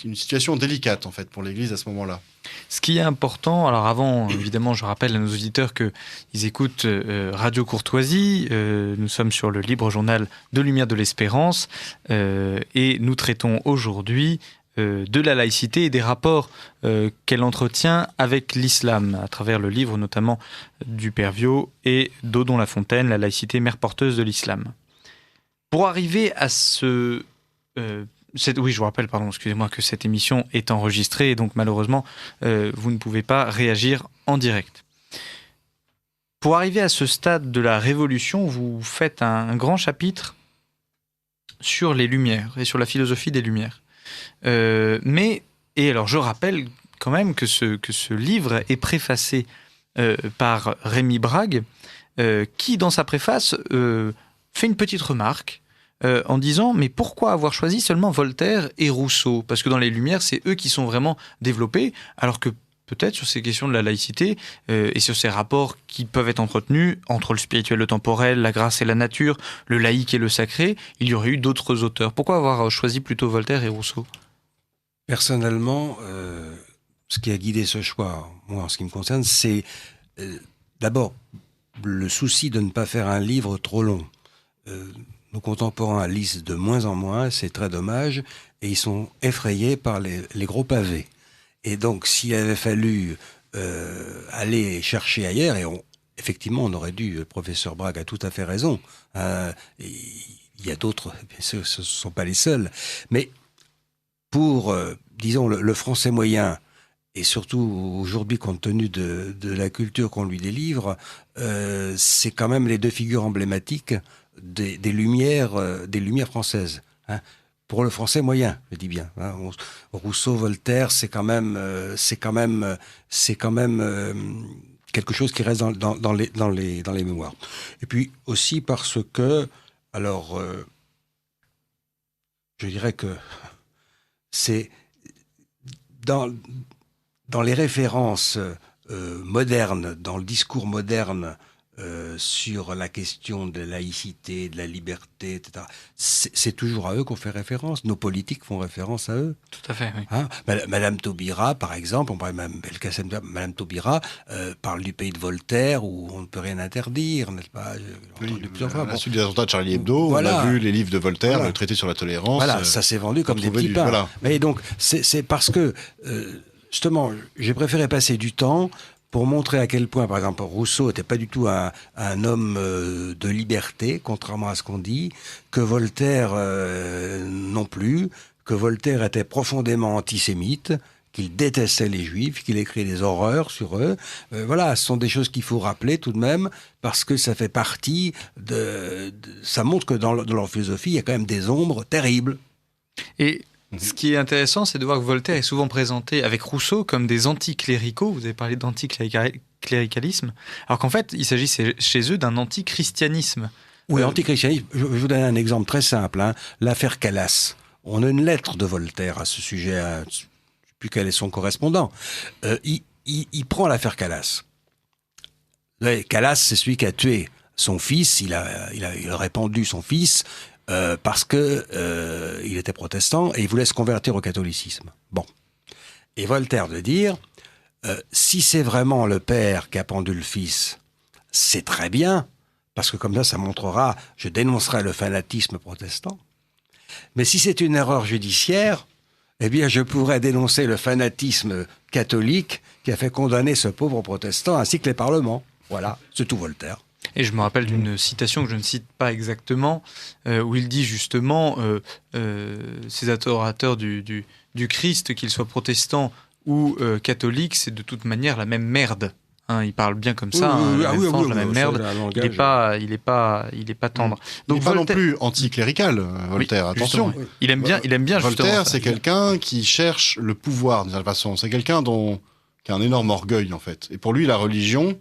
une situation délicate, en fait, pour l'Église à ce moment-là. Ce qui est important, alors avant, évidemment, je rappelle à nos auditeurs qu'ils écoutent Radio Courtoisie. Nous sommes sur le libre journal de Lumière de l'Espérance et nous traitons aujourd'hui de la laïcité et des rapports qu'elle entretient avec l'islam, à travers le livre notamment du Père Viot et d'Odon Lafontaine, La laïcité, mère porteuse de l'islam. Pour arriver à ce... oui, je vous rappelle, excusez-moi, que cette émission est enregistrée et donc malheureusement, vous ne pouvez pas réagir en direct. Pour arriver à ce stade de la Révolution, vous faites un grand chapitre sur les Lumières et sur la philosophie des Lumières. Et alors je rappelle quand même que ce livre est préfacé par Rémi Brague, qui dans sa préface fait une petite remarque en disant « Mais pourquoi avoir choisi seulement Voltaire et Rousseau ? Parce que dans les Lumières, c'est eux qui sont vraiment développés, alors que peut-être sur ces questions de la laïcité et sur ces rapports qui peuvent être entretenus entre le spirituel et le temporel, la grâce et la nature, le laïque et le sacré, il y aurait eu d'autres auteurs. Pourquoi avoir choisi plutôt Voltaire et Rousseau ? Personnellement, ce qui a guidé ce choix, moi en ce qui me concerne, c'est d'abord le souci de ne pas faire un livre trop long. Nos contemporains lisent de moins en moins, c'est très dommage, et ils sont effrayés par les gros pavés. Et donc, s'il avait fallu aller chercher ailleurs, effectivement, on aurait dû, le professeur Brague a tout à fait raison, il y a d'autres, bien sûr, ce ne sont pas les seuls, mais pour, disons, le français moyen, et surtout aujourd'hui, compte tenu de la culture qu'on lui délivre, c'est quand même les deux figures emblématiques des Lumières françaises, hein. Pour le français moyen, je dis bien. Hein. Rousseau, Voltaire, c'est quand même quelque chose qui reste dans les mémoires. Et puis aussi parce que, alors, je dirais que c'est dans les références modernes, dans le discours moderne sur la question de la laïcité, de la liberté, etc. C'est toujours à eux qu'on fait référence. Nos politiques font référence à eux. Tout à fait, oui. Hein, Madame Taubira, par exemple, on parle de Madame Taubira, parle du pays de Voltaire où on ne peut rien interdire, n'est-ce pas? À la suite des attentats de Charlie Hebdo, voilà. On a vu les livres de Voltaire, le traité sur la tolérance. Voilà, ça s'est vendu comme des petits pains. Voilà. Mais donc, c'est parce que, justement, j'ai préféré passer du temps pour montrer à quel point, par exemple, Rousseau n'était pas du tout un homme de liberté, contrairement à ce qu'on dit, que Voltaire non plus, que Voltaire était profondément antisémite, qu'il détestait les Juifs, qu'il écrit des horreurs sur eux. Voilà, ce sont des choses qu'il faut rappeler tout de même, parce que ça fait partie ça montre que dans leur philosophie, il y a quand même des ombres terribles. Et ce qui est intéressant, c'est de voir que Voltaire est souvent présenté avec Rousseau comme des anticléricaux. Vous avez parlé d'anticléricalisme, alors qu'en fait, il s'agit chez eux d'un antichristianisme. Oui, antichristianisme. Je vous donne un exemple très simple. Hein. L'affaire Calas. On a une lettre de Voltaire à ce sujet. Je ne sais plus quel est son correspondant. Il prend l'affaire Calas. Calas, c'est celui qui a tué son fils. Il a répandu son fils. Parce que il était protestant et il voulait se convertir au catholicisme. Bon. Et Voltaire de dire, si c'est vraiment le père qui a pendu le fils, c'est très bien, parce que comme ça montrera, je dénoncerai le fanatisme protestant. Mais si c'est une erreur judiciaire, eh bien je pourrais dénoncer le fanatisme catholique qui a fait condamner ce pauvre protestant ainsi que les parlements. Voilà, c'est tout Voltaire. Et je me rappelle d'une citation que je ne cite pas exactement, où il dit justement, ces adorateurs du Christ, qu'ils soient protestants ou catholiques, c'est de toute manière la même merde. Hein, il parle bien comme ça, la même merde. Il n'est pas tendre. Donc il n'est pas non plus anticlérical, Voltaire. Oui, attention. Oui. Il aime bien Voltaire, c'est quelqu'un qui cherche le pouvoir d'une certaine façon. C'est quelqu'un qui a un énorme orgueil en fait. Et pour lui, la religion,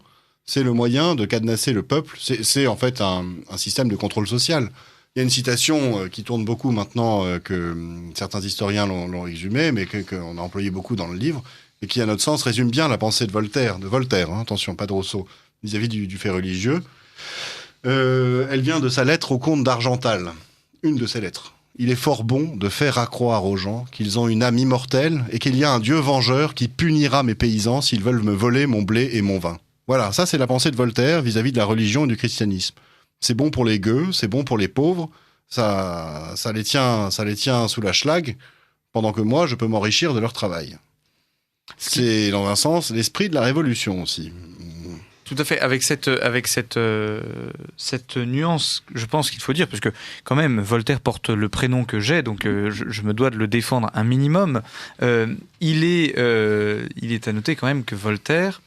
c'est le moyen de cadenasser le peuple. C'est en fait un système de contrôle social. Il y a une citation qui tourne beaucoup maintenant, que certains historiens l'ont exhumée, mais qu'on a employé beaucoup dans le livre, et qui, à notre sens, résume bien la pensée de Voltaire, hein, attention, pas de Rousseau, vis-à-vis du fait religieux. Elle vient de sa lettre au comte d'Argental, une de ses lettres. il est fort bon de faire accroire aux gens qu'ils ont une âme immortelle et qu'il y a un Dieu vengeur qui punira mes paysans s'ils veulent me voler mon blé et mon vin. Voilà, ça c'est la pensée de Voltaire vis-à-vis de la religion et du christianisme. C'est bon pour les gueux, c'est bon pour les pauvres, ça les tient sous la schlag, pendant que moi je peux m'enrichir de leur travail. C'est dans un sens l'esprit de la révolution aussi. Tout à fait, avec cette nuance, je pense qu'il faut dire, parce que quand même, Voltaire porte le prénom que j'ai, donc je me dois de le défendre un minimum. Il est à noter quand même que Voltaire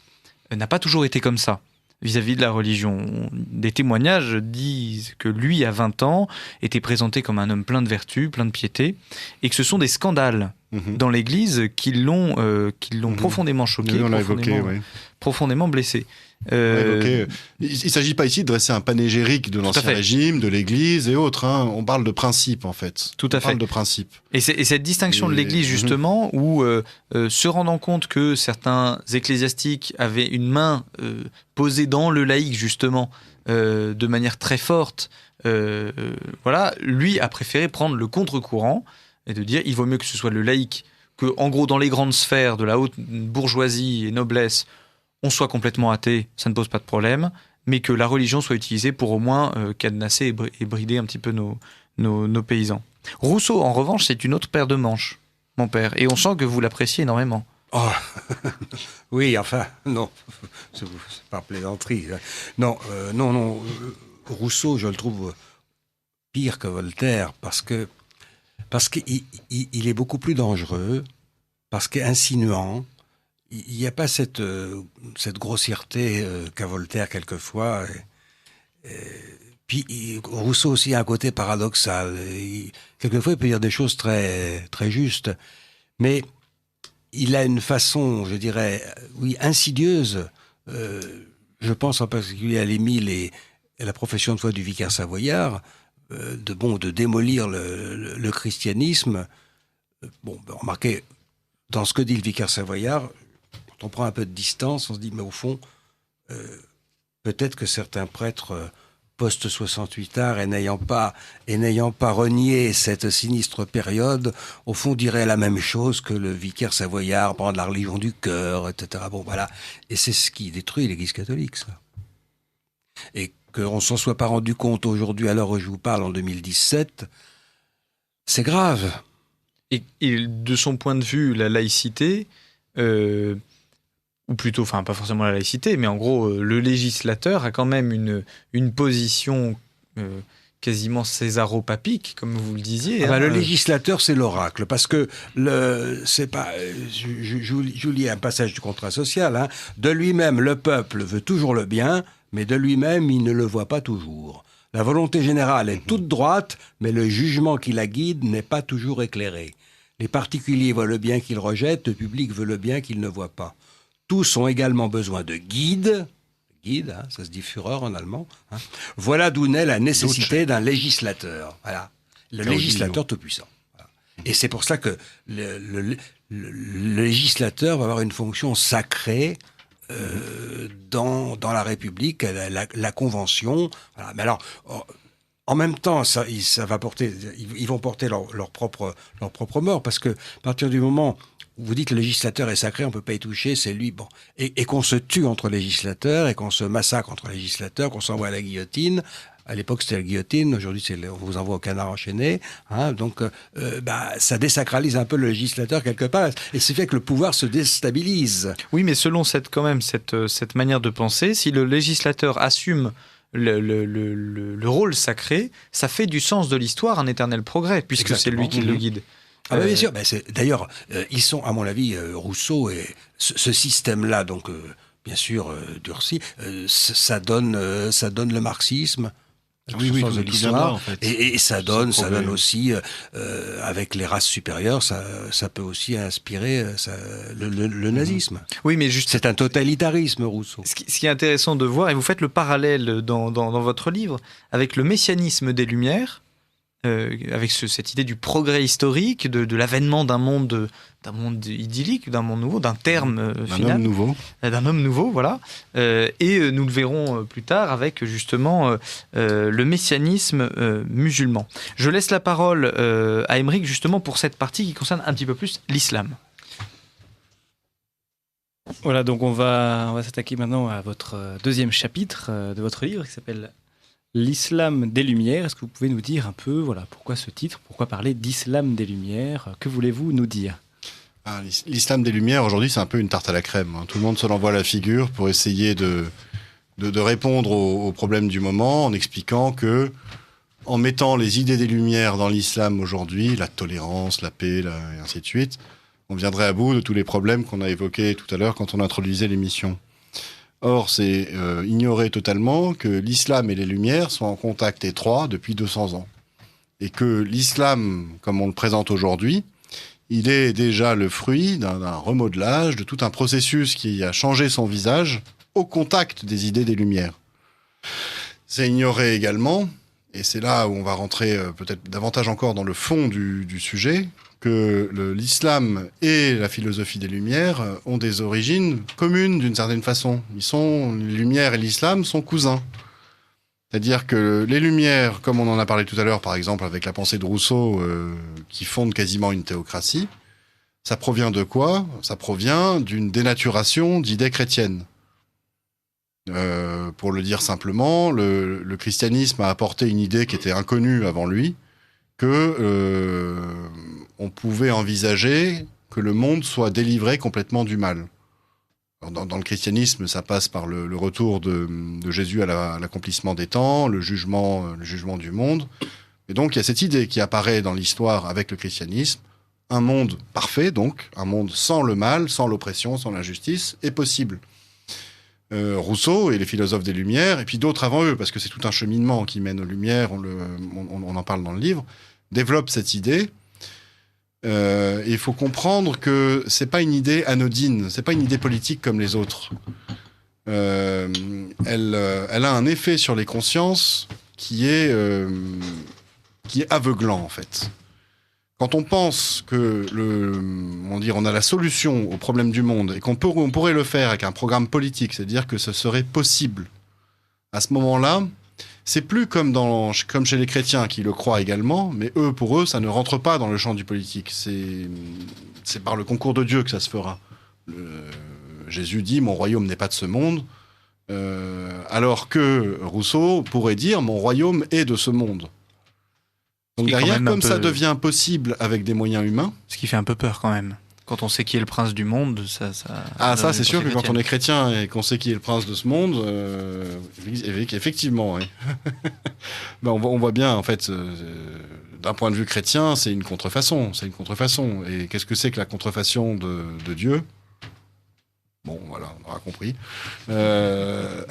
n'a pas toujours été comme ça vis-à-vis de la religion. Des témoignages disent que lui, à 20 ans, était présenté comme un homme plein de vertus, plein de piété, et que ce sont des scandales dans l'Église qui l'ont profondément choqué, Oui, on l'a évoqué, oui. Profondément blessé. Il ne s'agit pas ici de dresser un panégyrique de l'Ancien Régime, de l'Église et autres. On parle de principe, en fait. Tout à fait. On parle de principe. Et cette distinction de l'Église, justement, où se rendant compte que certains ecclésiastiques avaient une main posée dans le laïc, justement, de manière très forte, voilà, lui a préféré prendre le contre-courant et de dire il vaut mieux que ce soit le laïc, que, en gros, dans les grandes sphères de la haute bourgeoisie et noblesse, on soit complètement athée, ça ne pose pas de problème, mais que la religion soit utilisée pour au moins cadenasser et brider un petit peu nos paysans. Rousseau, en revanche, c'est une autre paire de manches, mon père, et on sent que vous l'appréciez énormément. Oh, oui, enfin, non, c'est par plaisanterie. Non, Rousseau, je le trouve pire que Voltaire, parce qu'il est beaucoup plus dangereux, parce qu'insinuant. Il n'y a pas cette grossièreté qu'a Voltaire quelquefois. Puis Rousseau aussi a un côté paradoxal. Quelquefois, il peut dire des choses très, très justes. Mais il a une façon, je dirais, oui, insidieuse. Je pense en particulier à l'Émile et à la profession de foi du vicaire savoyard, de démolir le christianisme. Remarquez, dans ce que dit le vicaire savoyard, on prend un peu de distance, on se dit, mais au fond, peut-être que certains prêtres post-68 art et n'ayant pas renié cette sinistre période, au fond, diraient la même chose que le vicaire savoyard, par exemple, de la religion du cœur, etc. Bon, voilà. Et c'est ce qui détruit l'Église catholique, ça. Et qu'on ne s'en soit pas rendu compte aujourd'hui, à l'heure où je vous parle, en 2017, c'est grave. Et de son point de vue, la laïcité... ou plutôt, enfin pas forcément la laïcité, mais en gros, le législateur a quand même une position quasiment césaro-papique, comme vous le disiez. Le législateur, c'est l'oracle, parce que c'est pas. Je vous lis un passage du contrat social. Hein. De lui-même, le peuple veut toujours le bien, mais de lui-même, il ne le voit pas toujours. La volonté générale est toute droite, mais le jugement qui la guide n'est pas toujours éclairé. Les particuliers voient le bien qu'ils rejettent, le public veut le bien qu'ils ne voient pas. Tous ont également besoin de guides, hein, ça se dit Führer en allemand. Hein. Voilà d'où naît la nécessité d'un législateur. Voilà, le législateur tout-puissant. Voilà. Et c'est pour ça que le législateur va avoir une fonction sacrée dans la République, la Convention. Voilà. Mais alors, en même temps, ça va porter, ils vont porter leur propre mort, parce que à partir du moment vous dites que le législateur est sacré, on ne peut pas y toucher, c'est lui. Bon. Et qu'on se tue entre législateurs, et qu'on se massacre entre législateurs, qu'on s'envoie à la guillotine. À l'époque, c'était la guillotine, aujourd'hui, on vous envoie au canard enchaîné. Hein, donc, ça désacralise un peu le législateur quelque part. Et c'est fait que le pouvoir se déstabilise. Oui, mais selon cette manière de penser, si le législateur assume le rôle sacré, ça fait du sens de l'histoire un éternel progrès, puisque c'est lui qui le guide. Ah bien sûr. D'ailleurs, ils sont, à mon avis, Rousseau et ce système-là, donc bien sûr durci, ça donne le marxisme. Oui, sens de l'histoire, en fait. Et ça donne aussi, avec les races supérieures, ça peut aussi inspirer le nazisme. Oui, mais c'est un totalitarisme, Rousseau. Ce qui est intéressant de voir, et vous faites le parallèle dans votre livre, avec le messianisme des Lumières, avec cette idée du progrès historique, de l'avènement d'un monde idyllique, d'un monde nouveau, d'un terme final. D'un homme nouveau, voilà. Et nous le verrons plus tard avec justement le messianisme musulman. Je laisse la parole à Aymeric justement pour cette partie qui concerne un petit peu plus l'islam. Voilà, donc on va s'attaquer maintenant à votre deuxième chapitre de votre livre qui s'appelle L'islam des Lumières. Est-ce que vous pouvez nous dire un peu, pourquoi ce titre, pourquoi parler d'islam des Lumières? Que voulez-vous nous dire? L'islam des Lumières, aujourd'hui, c'est un peu une tarte à la crème. Tout le monde se l'envoie à la figure pour essayer de répondre aux problèmes du moment en expliquant que, en mettant les idées des Lumières dans l'islam aujourd'hui, la tolérance, la paix, et ainsi de suite, on viendrait à bout de tous les problèmes qu'on a évoqués tout à l'heure quand on introduisait l'émission. Or, c'est ignorer totalement que l'islam et les Lumières sont en contact étroit depuis 200 ans. Et que l'islam, comme on le présente aujourd'hui, il est déjà le fruit d'un remodelage, de tout un processus qui a changé son visage au contact des idées des Lumières. C'est ignorer également, et c'est là où on va rentrer peut-être davantage encore dans le fond du sujet, que l'islam et la philosophie des Lumières ont des origines communes d'une certaine façon. Les Lumières et l'islam sont cousins. C'est-à-dire que les Lumières, comme on en a parlé tout à l'heure, par exemple, avec la pensée de Rousseau, qui fonde quasiment une théocratie, ça provient de quoi? Ça provient d'une dénaturation d'idées chrétiennes. Pour le dire simplement, le christianisme a apporté une idée qui était inconnue avant lui, que on pouvait envisager que le monde soit délivré complètement du mal. Alors dans le christianisme, ça passe par le retour de Jésus à l'accomplissement des temps, le jugement du monde. Et donc il y a cette idée qui apparaît dans l'histoire avec le christianisme. Un monde parfait, donc un monde sans le mal, sans l'oppression, sans l'injustice, est possible. Rousseau et les philosophes des Lumières, et puis d'autres avant eux, parce que c'est tout un cheminement qui mène aux Lumières, on en parle dans le livre, développent cette idée. Et il faut comprendre que c'est pas une idée anodine, c'est pas une idée politique comme les autres. Elle a un effet sur les consciences qui est aveuglant en fait. Quand on pense que on a la solution au problème du monde et qu'on pourrait le faire avec un programme politique, c'est-à-dire que ce serait possible, à ce moment-là, c'est plus comme chez les chrétiens qui le croient également, mais pour eux, ça ne rentre pas dans le champ du politique. C'est par le concours de Dieu que ça se fera. Jésus dit « Mon royaume n'est pas de ce monde », alors que Rousseau pourrait dire « Mon royaume est de ce monde ». Donc derrière, comme ça devient possible avec des moyens humains... Ce qui fait un peu peur quand même. Quand on sait qui est le prince du monde, ça c'est sûr que quand on est chrétien et qu'on sait qui est le prince de ce monde, effectivement, oui. Ben on voit bien, en fait, d'un point de vue chrétien, c'est une contrefaçon. Et qu'est-ce que c'est que la contrefaçon de Dieu ? Bon, voilà, on aura compris. Le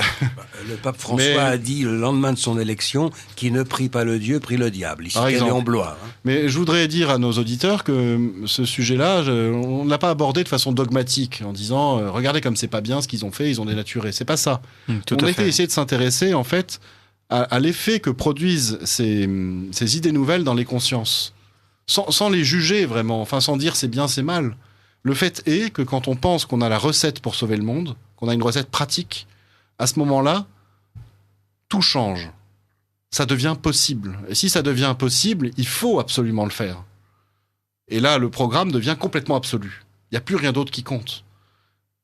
pape François a dit le lendemain de son élection qui ne prie pas le Dieu, prie le diable. Ici, Léon Blois. Mais je voudrais dire à nos auditeurs que ce sujet-là, on ne l'a pas abordé de façon dogmatique, en disant regardez comme c'est pas bien ce qu'ils ont fait, ils ont dénaturé. C'est pas ça. On a essayé de s'intéresser, en fait, à l'effet que produisent ces idées nouvelles dans les consciences. Sans les juger vraiment, enfin sans dire c'est bien, c'est mal. Le fait est que quand on pense qu'on a la recette pour sauver le monde, qu'on a une recette pratique, à ce moment-là, tout change. Ça devient possible. Et si ça devient possible, il faut absolument le faire. Et là, le programme devient complètement absolu. Il n'y a plus rien d'autre qui compte.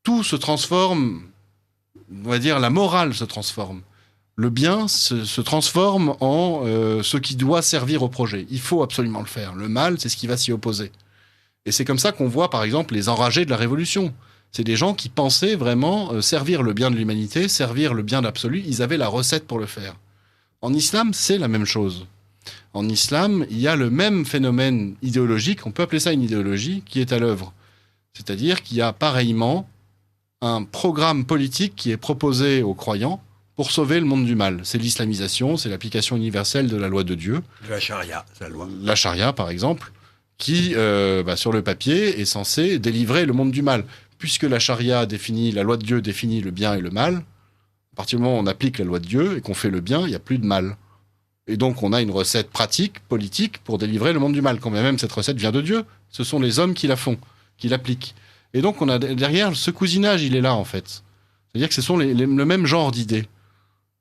Tout se transforme, on va dire, la morale se transforme. Le bien se transforme en ce qui doit servir au projet. Il faut absolument le faire. Le mal, c'est ce qui va s'y opposer. Et c'est comme ça qu'on voit, par exemple, les enragés de la Révolution. C'est des gens qui pensaient vraiment servir le bien de l'humanité, servir le bien de l'absolu. Ils avaient la recette pour le faire. En islam, c'est la même chose. En islam, il y a le même phénomène idéologique, on peut appeler ça une idéologie, qui est à l'œuvre. C'est-à-dire qu'il y a pareillement un programme politique qui est proposé aux croyants pour sauver le monde du mal. C'est l'islamisation, c'est l'application universelle de la loi de Dieu. De la charia, c'est la loi. La charia, par exemple, qui, sur le papier, est censé délivrer le monde du mal. Puisque la charia la loi de Dieu définit le bien et le mal, à partir du moment où on applique la loi de Dieu et qu'on fait le bien, il n'y a plus de mal. Et donc, on a une recette pratique, politique, pour délivrer le monde du mal. Quand bien même cette recette vient de Dieu, ce sont les hommes qui la font, qui l'appliquent. Et donc, on a derrière, ce cousinage, il est là, en fait. C'est-à-dire que ce sont le même genre d'idées.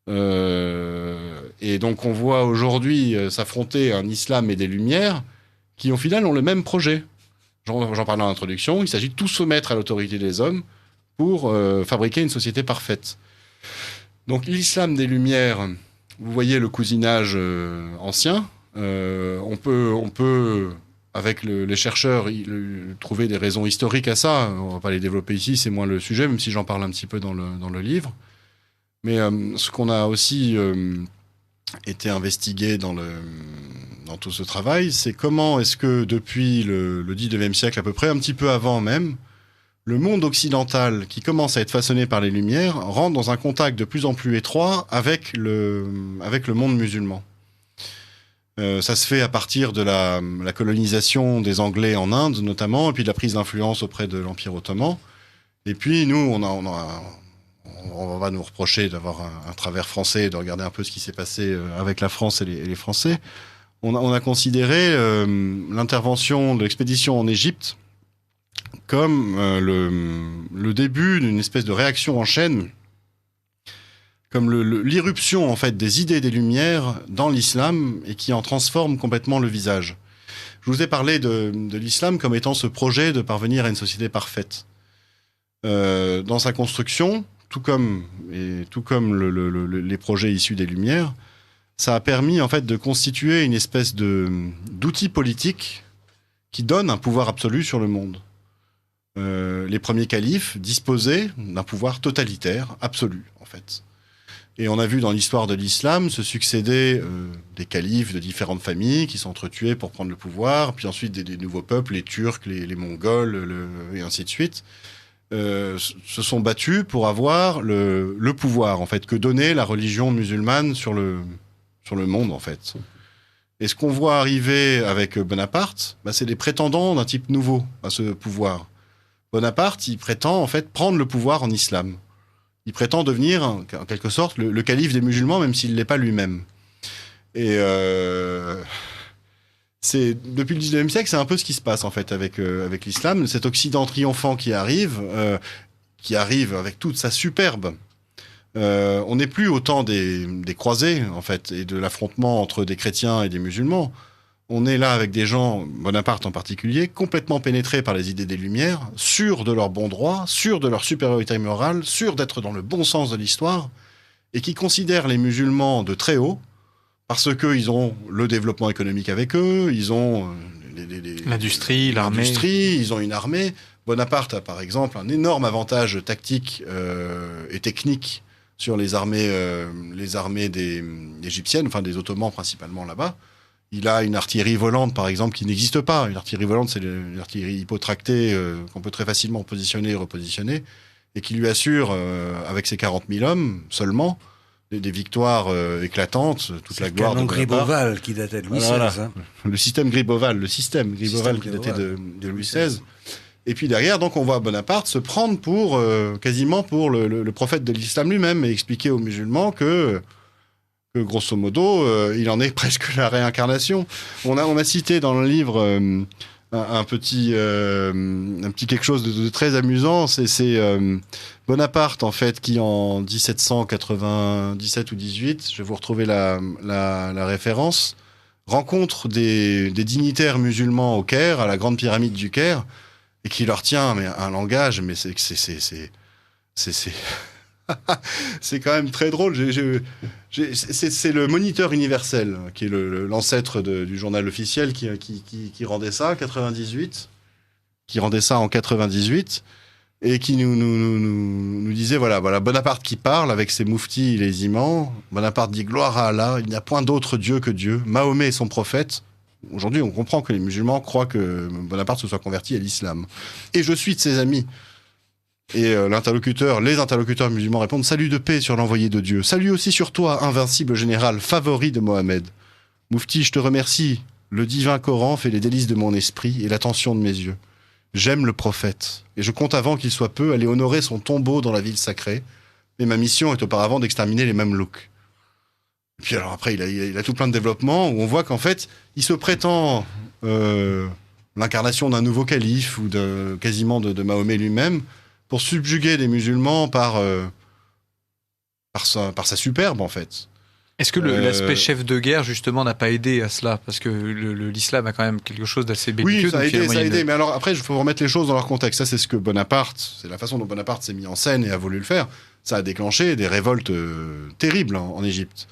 Et donc, on voit aujourd'hui s'affronter un islam et des Lumières qui, au final, ont le même projet. J'en parlais en introduction, il s'agit de tout soumettre à l'autorité des hommes pour fabriquer une société parfaite. Donc, l'islam des Lumières, vous voyez le cousinage ancien. On peut avec les chercheurs, trouver des raisons historiques à ça. On ne va pas les développer ici, c'est moins le sujet, même si j'en parle un petit peu dans le livre. Mais ce qu'on a aussi été investigué dans tout ce travail, c'est comment est-ce que depuis le 19e siècle à peu près, un petit peu avant même, le monde occidental, qui commence à être façonné par les Lumières, rentre dans un contact de plus en plus étroit avec le monde musulman. Ça se fait à partir de la colonisation des Anglais en Inde, notamment, et puis de la prise d'influence auprès de l'Empire ottoman. Et puis, nous, on va nous reprocher d'avoir un travers français, de regarder un peu ce qui s'est passé avec la France et les Français. On a considéré l'intervention de l'expédition en Égypte comme le début d'une espèce de réaction en chaîne, comme l'irruption en fait des idées des Lumières dans l'islam et qui en transforme complètement le visage. Je vous ai parlé de l'islam comme étant ce projet de parvenir à une société parfaite. Dans sa construction, tout comme les projets issus des Lumières, ça a permis en fait de constituer une espèce d'outil politique qui donne un pouvoir absolu sur le monde. Les premiers califes disposaient d'un pouvoir totalitaire absolu en fait. Et on a vu dans l'histoire de l'islam se succéder des califes de différentes familles qui s'entretuaient pour prendre le pouvoir, puis ensuite des nouveaux peuples, les Turcs, les Mongols, et ainsi de suite, se sont battus pour avoir le pouvoir, en fait, que donnait la religion musulmane sur le monde, en fait. Et ce qu'on voit arriver avec Bonaparte, c'est des prétendants d'un type nouveau à ce pouvoir. Bonaparte, il prétend, en fait, prendre le pouvoir en islam. Il prétend devenir, en quelque sorte, le calife des musulmans, même s'il ne l'est pas lui-même. Et depuis le 19e siècle, c'est un peu ce qui se passe, en fait, avec l'islam. Cet Occident triomphant qui arrive avec toute sa superbe. On n'est plus au temps des croisés, en fait, et de l'affrontement entre des chrétiens et des musulmans. On est là avec des gens, Bonaparte en particulier, complètement pénétrés par les idées des Lumières, sûrs de leur bon droit, sûrs de leur supériorité morale, sûrs d'être dans le bon sens de l'histoire, et qui considèrent les musulmans de très haut, parce qu'ils ont le développement économique avec eux, ils ont l'industrie, l'armée. Ils ont une armée. Bonaparte a par exemple un énorme avantage tactique et technique sur les armées égyptiennes, enfin des Ottomans principalement là-bas. Il a une artillerie volante, par exemple, qui n'existe pas. Une artillerie volante, c'est l'artillerie hypotractée qu'on peut très facilement positionner et repositionner, et qui lui assure, avec ses 40 000 hommes seulement, des victoires éclatantes, toute la gloire de Bonaparte. C'est le canon Gribeauval qui datait de Louis XVI. Voilà. Hein. Le système Gribeauval qui datait de Louis XVI. Et puis derrière, donc, on voit Bonaparte se prendre quasiment pour le prophète de l'islam lui-même et expliquer aux musulmans que grosso modo, il en est presque la réincarnation. On a cité dans le livre un petit quelque chose de très amusant. C'est Bonaparte, en fait, qui en 1797 ou 18, je vais vous retrouver la référence, rencontre des dignitaires musulmans au Caire, à la grande pyramide du Caire, et qui leur tient un langage, mais c'est c'est quand même très drôle. C'est le Moniteur universel qui est l'ancêtre du journal officiel qui rendait ça en 98, et qui nous disait voilà Bonaparte qui parle avec ses mouftis et les imams. Bonaparte dit gloire à Allah, il n'y a point d'autre Dieu que Dieu. Mahomet est son prophète. Aujourd'hui, on comprend que les musulmans croient que Bonaparte se soit converti à l'islam. Et je suis de ses amis. Et les interlocuteurs musulmans répondent « Salut de paix sur l'envoyé de Dieu. Salut aussi sur toi, invincible général, favori de Mohammed. Moufti, je te remercie. Le divin Coran fait les délices de mon esprit et l'attention de mes yeux. J'aime le prophète, et je compte avant qu'il soit peu aller honorer son tombeau dans la ville sacrée, mais ma mission est auparavant d'exterminer les Mamelouks. » Et puis alors après, il a tout plein de développements où on voit qu'en fait, il se prétend l'incarnation d'un nouveau calife ou quasiment de Mahomet lui-même pour subjuguer les musulmans par sa superbe, en fait. Est-ce que l'aspect chef de guerre, justement, n'a pas aidé à cela? Parce que l'islam a quand même quelque chose d'assez belliqueux. Oui, ça a aidé. Mais alors après, il faut remettre les choses dans leur contexte. Ça, c'est ce que c'est la façon dont Bonaparte s'est mis en scène et a voulu le faire. Ça a déclenché des révoltes terribles en Égypte.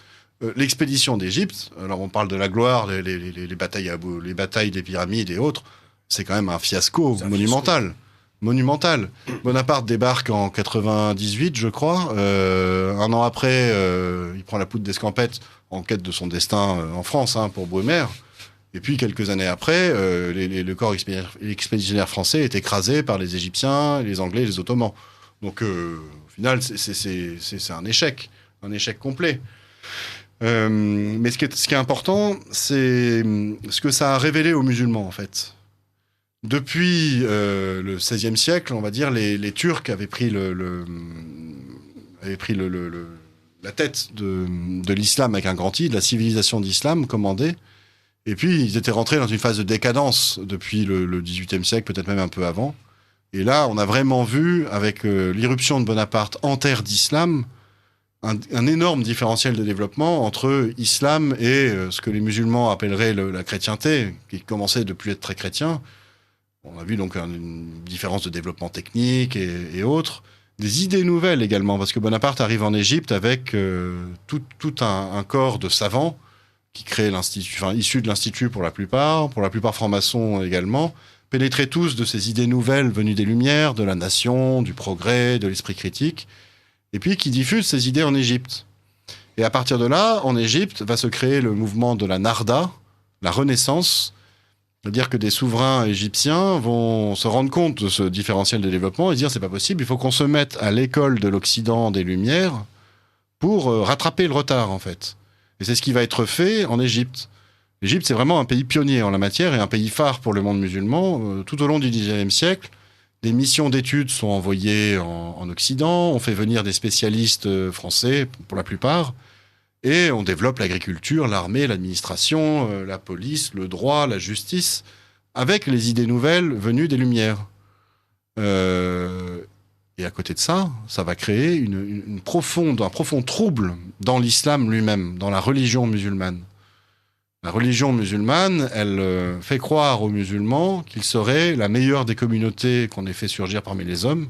L'expédition d'Égypte, alors on parle de la gloire, les batailles des pyramides et autres, c'est quand même un fiasco monumental. Monumental. Bonaparte débarque en 98, je crois. Un an après, il prend la poudre d'escampette en quête de son destin en France, pour Brumaire. Et puis, quelques années après, le corps expéditionnaire français est écrasé par les Égyptiens, les Anglais et les Ottomans. Donc, au final, c'est un échec complet. Mais ce qui est important, c'est ce que ça a révélé aux musulmans, en fait. Depuis le XVIe siècle, on va dire, les Turcs avaient pris la tête de l'islam avec un grand I, de la civilisation d'islam commandée. Et puis, ils étaient rentrés dans une phase de décadence depuis le XVIIIe siècle, peut-être même un peu avant. Et là, on a vraiment vu, avec l'irruption de Bonaparte en terre d'islam, un énorme différentiel de développement entre islam et ce que les musulmans appelleraient la chrétienté, qui commençait de plus être très chrétien. On a vu donc une différence de développement technique et autres. Des idées nouvelles également, parce que Bonaparte arrive en Égypte avec tout un corps de savants qui créent l'Institut, issus de l'Institut pour la plupart francs-maçons également, pénétraient tous de ces idées nouvelles venues des Lumières, de la nation, du progrès, de l'esprit critique, et puis qui diffusent ces idées en Égypte. Et à partir de là, en Égypte, va se créer le mouvement de la Narda, la Renaissance. C'est-à-dire que des souverains égyptiens vont se rendre compte de ce différentiel de développement et dire c'est pas possible, il faut qu'on se mette à l'école de l'Occident des Lumières pour rattraper le retard, en fait. Et c'est ce qui va être fait en Égypte. L'Égypte, c'est vraiment un pays pionnier en la matière et un pays phare pour le monde musulman. Tout au long du XIXe siècle, des missions d'études sont envoyées en Occident, on fait venir des spécialistes français, pour la plupart, et on développe l'agriculture, l'armée, l'administration, la police, le droit, la justice, avec les idées nouvelles venues des Lumières. Et à côté de ça, ça va créer un profond trouble dans l'islam lui-même, dans la religion musulmane. La religion musulmane, elle fait croire aux musulmans qu'ils seraient la meilleure des communautés qu'on ait fait surgir parmi les hommes.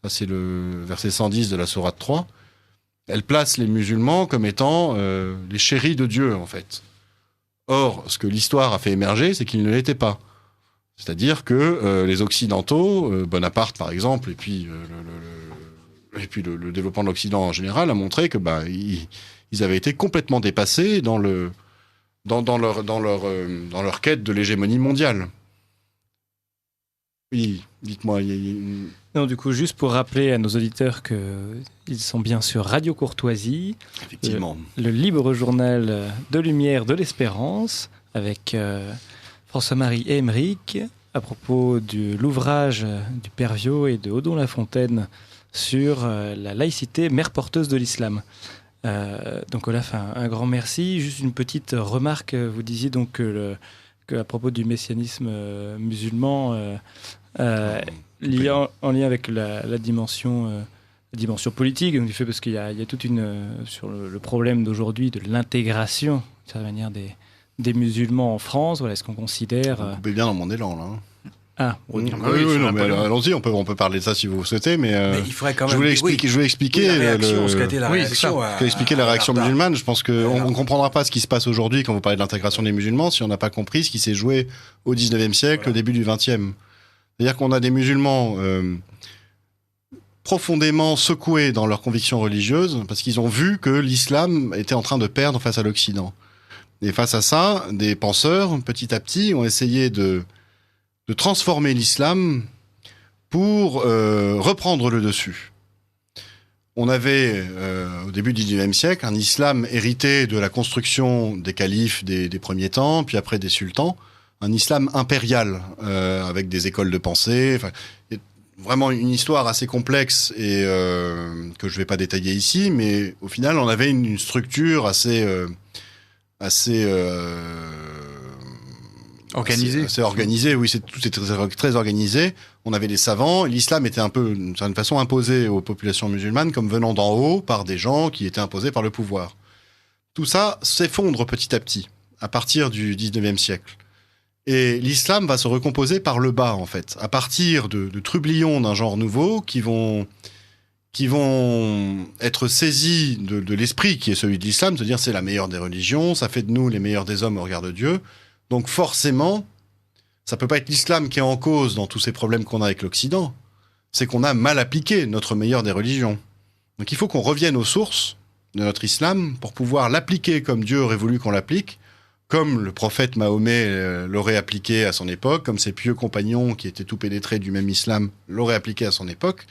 Ça, c'est le verset 110 de la sourate 3. Elle place les musulmans comme étant les chéris de Dieu, en fait. Or, ce que l'histoire a fait émerger, c'est qu'ils ne l'étaient pas. C'est-à-dire que les Occidentaux, Bonaparte par exemple, et puis le développement de l'Occident en général, a montré que ils avaient été complètement dépassés dans leur quête de l'hégémonie mondiale. Oui, dites-moi. Non, du coup, juste pour rappeler à nos auditeurs qu'ils sont bien sur Radio Courtoisie, Effectivement. le libre journal de Lumière de l'Espérance, avec François-Marie et Émeric, à propos de l'ouvrage du Père Viot et de Odon Lafontaine sur la laïcité, mère porteuse de l'islam. Donc Olaf, un grand merci. Juste une petite remarque, vous disiez donc que à propos du messianisme musulman, en lien avec la dimension politique, donc du fait parce qu'il y a toute sur le problème d'aujourd'hui de l'intégration de certaine manière des musulmans en France. Voilà, est-ce qu'on considère Vous coupez bien dans mon élan là. Ah, oui, non, mais allons-y, on peut parler de ça si vous souhaitez, mais il faudrait quand même. Je voulais expliquer la réaction musulmane. Je pense qu'on ne comprendra pas ce qui se passe aujourd'hui quand vous parlez de l'intégration des musulmans si on n'a pas compris ce qui s'est joué au 19e siècle, au début du 20e. C'est-à-dire qu'on a des musulmans profondément secoués dans leurs convictions religieuses parce qu'ils ont vu que l'islam était en train de perdre face à l'Occident. Et face à ça, des penseurs, petit à petit, ont essayé de transformer l'islam pour reprendre le dessus. On avait, au début du XIXe siècle, un islam hérité de la construction des califes des premiers temps, puis après des sultans, un islam impérial, avec des écoles de pensée. vraiment une histoire assez complexe et que je vais pas détailler ici, mais au final, on avait une structure assez Organisé. assez organisé, oui, tout était très organisé. On avait des savants. L'islam était un peu, d'une certaine façon, imposé aux populations musulmanes comme venant d'en haut par des gens qui étaient imposés par le pouvoir. Tout ça s'effondre petit à petit à partir du 19e siècle. Et l'islam va se recomposer par le bas, en fait, à partir de trublions d'un genre nouveau qui vont être saisis de l'esprit qui est celui de l'islam, se dire c'est la meilleure des religions, ça fait de nous les meilleurs des hommes au regard de Dieu. Donc forcément, ça peut pas être l'islam qui est en cause dans tous ces problèmes qu'on a avec l'Occident. C'est qu'on a mal appliqué notre meilleure des religions. Donc il faut qu'on revienne aux sources de notre islam pour pouvoir l'appliquer comme Dieu aurait voulu qu'on l'applique, comme le prophète Mahomet l'aurait appliqué à son époque, comme ses pieux compagnons qui étaient tout pénétrés du même islam l'auraient appliqué à son époque.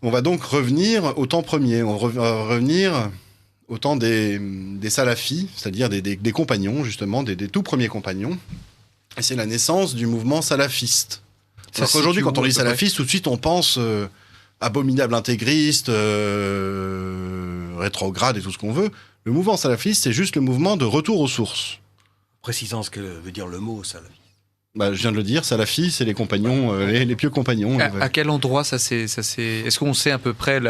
On va donc revenir au temps premier. On va revenir au temps des salafis, c'est-à-dire des compagnons, justement, des tout premiers compagnons. Et c'est la naissance du mouvement salafiste. Alors qu'aujourd'hui, quand on dit salafiste, tout de suite, on pense abominable intégriste, rétrograde et tout ce qu'on veut. Le mouvement salafiste, c'est juste le mouvement de retour aux sources. Précisant ce que veut dire le mot salafiste. Bah, je viens de le dire, salafis, c'est les compagnons, les pieux compagnons. À quel endroit ça s'est... Est-ce qu'on sait à peu près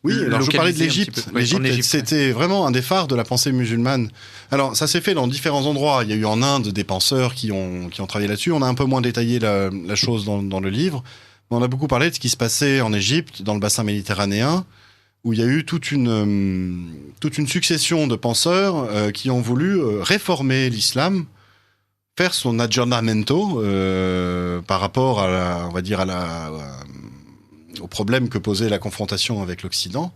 Oui, alors je parlais de localiser l'Égypte. Ouais, en L'Égypte, Égypte, c'était vraiment un des phares de la pensée musulmane. Alors, ça s'est fait dans différents endroits. Il y a eu en Inde des penseurs qui ont travaillé là-dessus. On a un peu moins détaillé la chose dans le livre. Mais on a beaucoup parlé de ce qui se passait en Égypte, dans le bassin méditerranéen, où il y a eu toute une succession de penseurs qui ont voulu réformer l'islam, faire son aggiornamento par rapport à au problème que posait la confrontation avec l'Occident,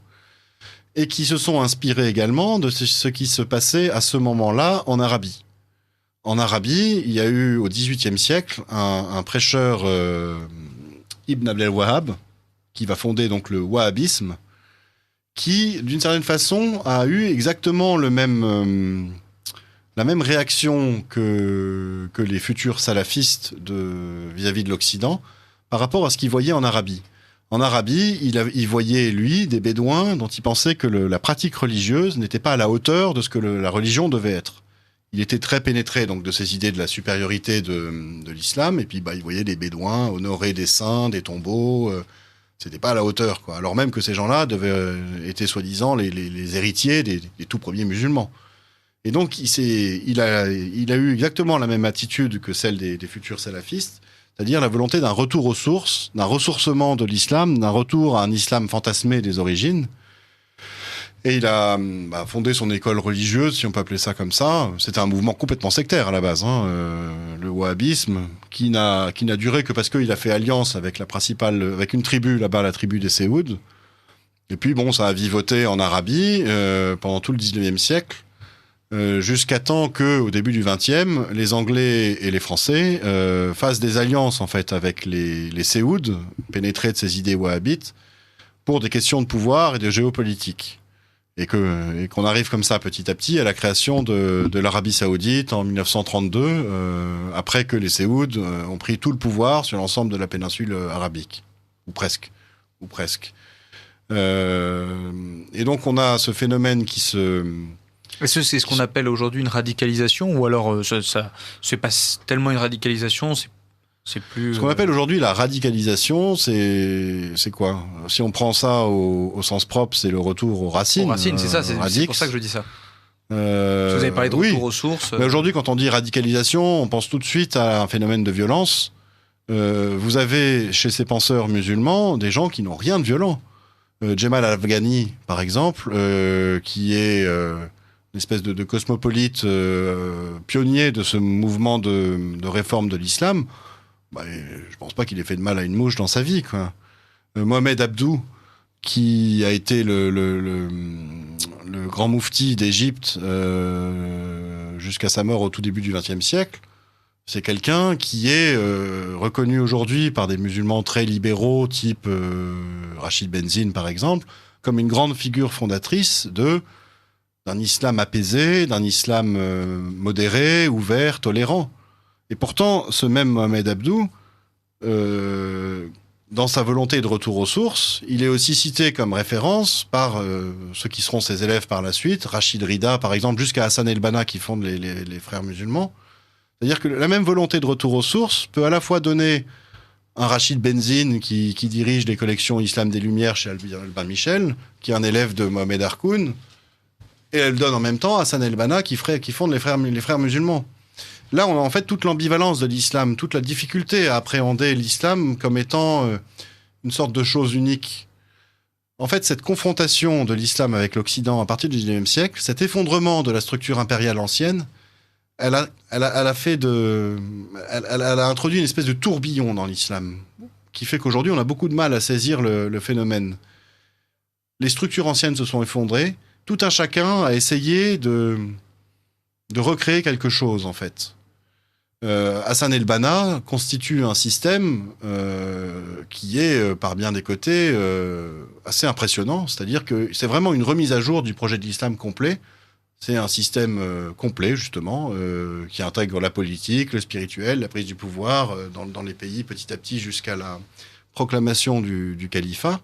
et qui se sont inspirés également de ce qui se passait à ce moment-là en Arabie. En Arabie, il y a eu au XVIIIe siècle un prêcheur Ibn Abdel Wahhab, qui va fonder donc le wahhabisme, qui, d'une certaine façon, a eu exactement la même réaction que les futurs salafistes vis-à-vis de l'Occident par rapport à ce qu'il voyait en Arabie. En Arabie, il voyait, lui, des bédouins dont il pensait que la pratique religieuse n'était pas à la hauteur de ce que la religion devait être. Il était très pénétré donc de ces idées de la supériorité de l'islam, et puis il voyait des bédouins honorer des saints, des tombeaux. C'était pas à la hauteur, quoi. Alors même que ces gens-là étaient soi-disant les héritiers des tout premiers musulmans. Et donc il a eu exactement la même attitude que celle des futurs salafistes, c'est-à-dire la volonté d'un retour aux sources, d'un ressourcement de l'islam, d'un retour à un islam fantasmé des origines. Et il a fondé son école religieuse, si on peut appeler ça comme ça. C'était un mouvement complètement sectaire à la base, le wahhabisme, qui n'a duré que parce qu'il a fait alliance avec avec une tribu là-bas, la tribu des Séouds. Et puis ça a vivoté en Arabie pendant tout le 19e siècle, jusqu'à temps que, au début du 20e, les Anglais et les Français fassent des alliances en fait avec les Séouds, pénétrés de ces idées wahhabites, pour des questions de pouvoir et de géopolitique. Et qu'on arrive comme ça petit à petit à la création de l'Arabie Saoudite en 1932, après que les Séouds ont pris tout le pouvoir sur l'ensemble de la péninsule arabique, ou presque. Et donc on a ce phénomène qui se... Est-ce que c'est ce qu'on appelle aujourd'hui une radicalisation, ou alors c'est pas tellement une radicalisation, c'est plus... Ce qu'on appelle aujourd'hui la radicalisation, c'est quoi? Si on prend ça au sens propre, c'est le retour aux racines. Aux racines, c'est ça, c'est pour ça que je dis ça. Vous avez parlé de retour aux sources. Mais aujourd'hui, quand on dit radicalisation, on pense tout de suite à un phénomène de violence. Vous avez chez ces penseurs musulmans des gens qui n'ont rien de violent. Jemal al-Afghani, par exemple, qui est une espèce de cosmopolite pionnier de ce mouvement de réforme de l'islam. Je pense pas qu'il ait fait de mal à une mouche dans sa vie, quoi. Mohamed Abdou, qui a été le grand moufti d'Égypte jusqu'à sa mort au tout début du XXe siècle, c'est quelqu'un qui est reconnu aujourd'hui par des musulmans très libéraux, type Rachid Benzine par exemple, comme une grande figure fondatrice d'un islam apaisé, d'un islam modéré, ouvert, tolérant. Et pourtant, ce même Mohamed Abdou, dans sa volonté de retour aux sources, il est aussi cité comme référence par ceux qui seront ses élèves par la suite, Rachid Rida par exemple, jusqu'à Hassan el-Banna qui fonde les frères musulmans. C'est-à-dire que la même volonté de retour aux sources peut à la fois donner un Rachid Benzine qui dirige les collections Islam des Lumières chez Albin Michel, qui est un élève de Mohamed Harkoun, et elle donne en même temps Hassan el-Banna qui fonde les frères musulmans. Là, on a en fait toute l'ambivalence de l'islam, toute la difficulté à appréhender l'islam comme étant une sorte de chose unique. En fait, cette confrontation de l'islam avec l'Occident à partir du XIXe siècle, cet effondrement de la structure impériale ancienne, elle a introduit une espèce de tourbillon dans l'islam, qui fait qu'aujourd'hui, on a beaucoup de mal à saisir le phénomène. Les structures anciennes se sont effondrées, tout un chacun a essayé de recréer quelque chose, en fait. Hassan el-Banna constitue un système qui est, par bien des côtés, assez impressionnant. C'est-à-dire que c'est vraiment une remise à jour du projet de l'islam complet. C'est un système complet, justement, qui intègre la politique, le spirituel, la prise du pouvoir dans les pays, petit à petit, jusqu'à la proclamation du califat.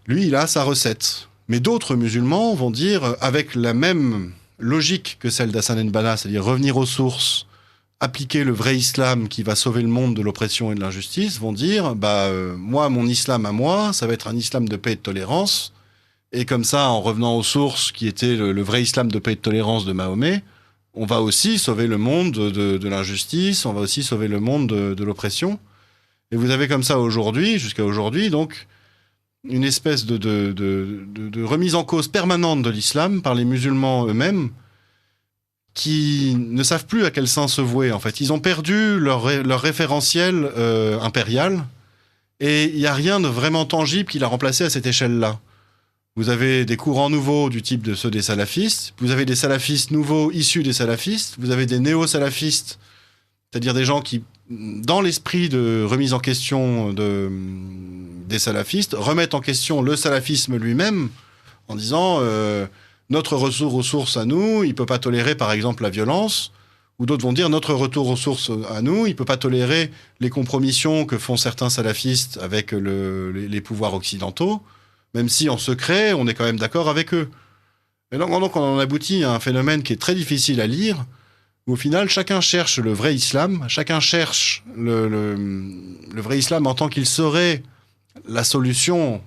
Lui, il a sa recette. Mais d'autres musulmans vont dire, avec la même logique que celle d'Hassan el-Banna, c'est-à-dire revenir aux sources, appliquer le vrai islam qui va sauver le monde de l'oppression et de l'injustice, vont dire moi, mon islam à moi, ça va être un islam de paix et de tolérance. Et comme ça, en revenant aux sources qui étaient le vrai islam de paix et de tolérance de Mahomet, on va aussi sauver le monde de l'injustice, on va aussi sauver le monde de l'oppression. Et vous avez comme ça jusqu'à aujourd'hui, donc, une espèce de remise en cause permanente de l'islam par les musulmans eux-mêmes, qui ne savent plus à quel sein se vouer, en fait. Ils ont perdu leur référentiel impérial, et il n'y a rien de vraiment tangible qui l'a remplacé à cette échelle-là. Vous avez des courants nouveaux du type de ceux des salafistes, vous avez des salafistes nouveaux issus des salafistes, vous avez des néo-salafistes, c'est-à-dire des gens qui, dans l'esprit de remise en question des salafistes, remettent en question le salafisme lui-même, en disant... notre retour aux sources à nous, il ne peut pas tolérer, par exemple, la violence. Ou d'autres vont dire, notre retour aux sources à nous, il ne peut pas tolérer les compromissions que font certains salafistes avec les pouvoirs occidentaux, même si, en secret, on est quand même d'accord avec eux. Et donc, on en aboutit à un phénomène qui est très difficile à lire, où, au final, chacun cherche le vrai islam, chacun cherche le vrai islam en tant qu'il serait la solution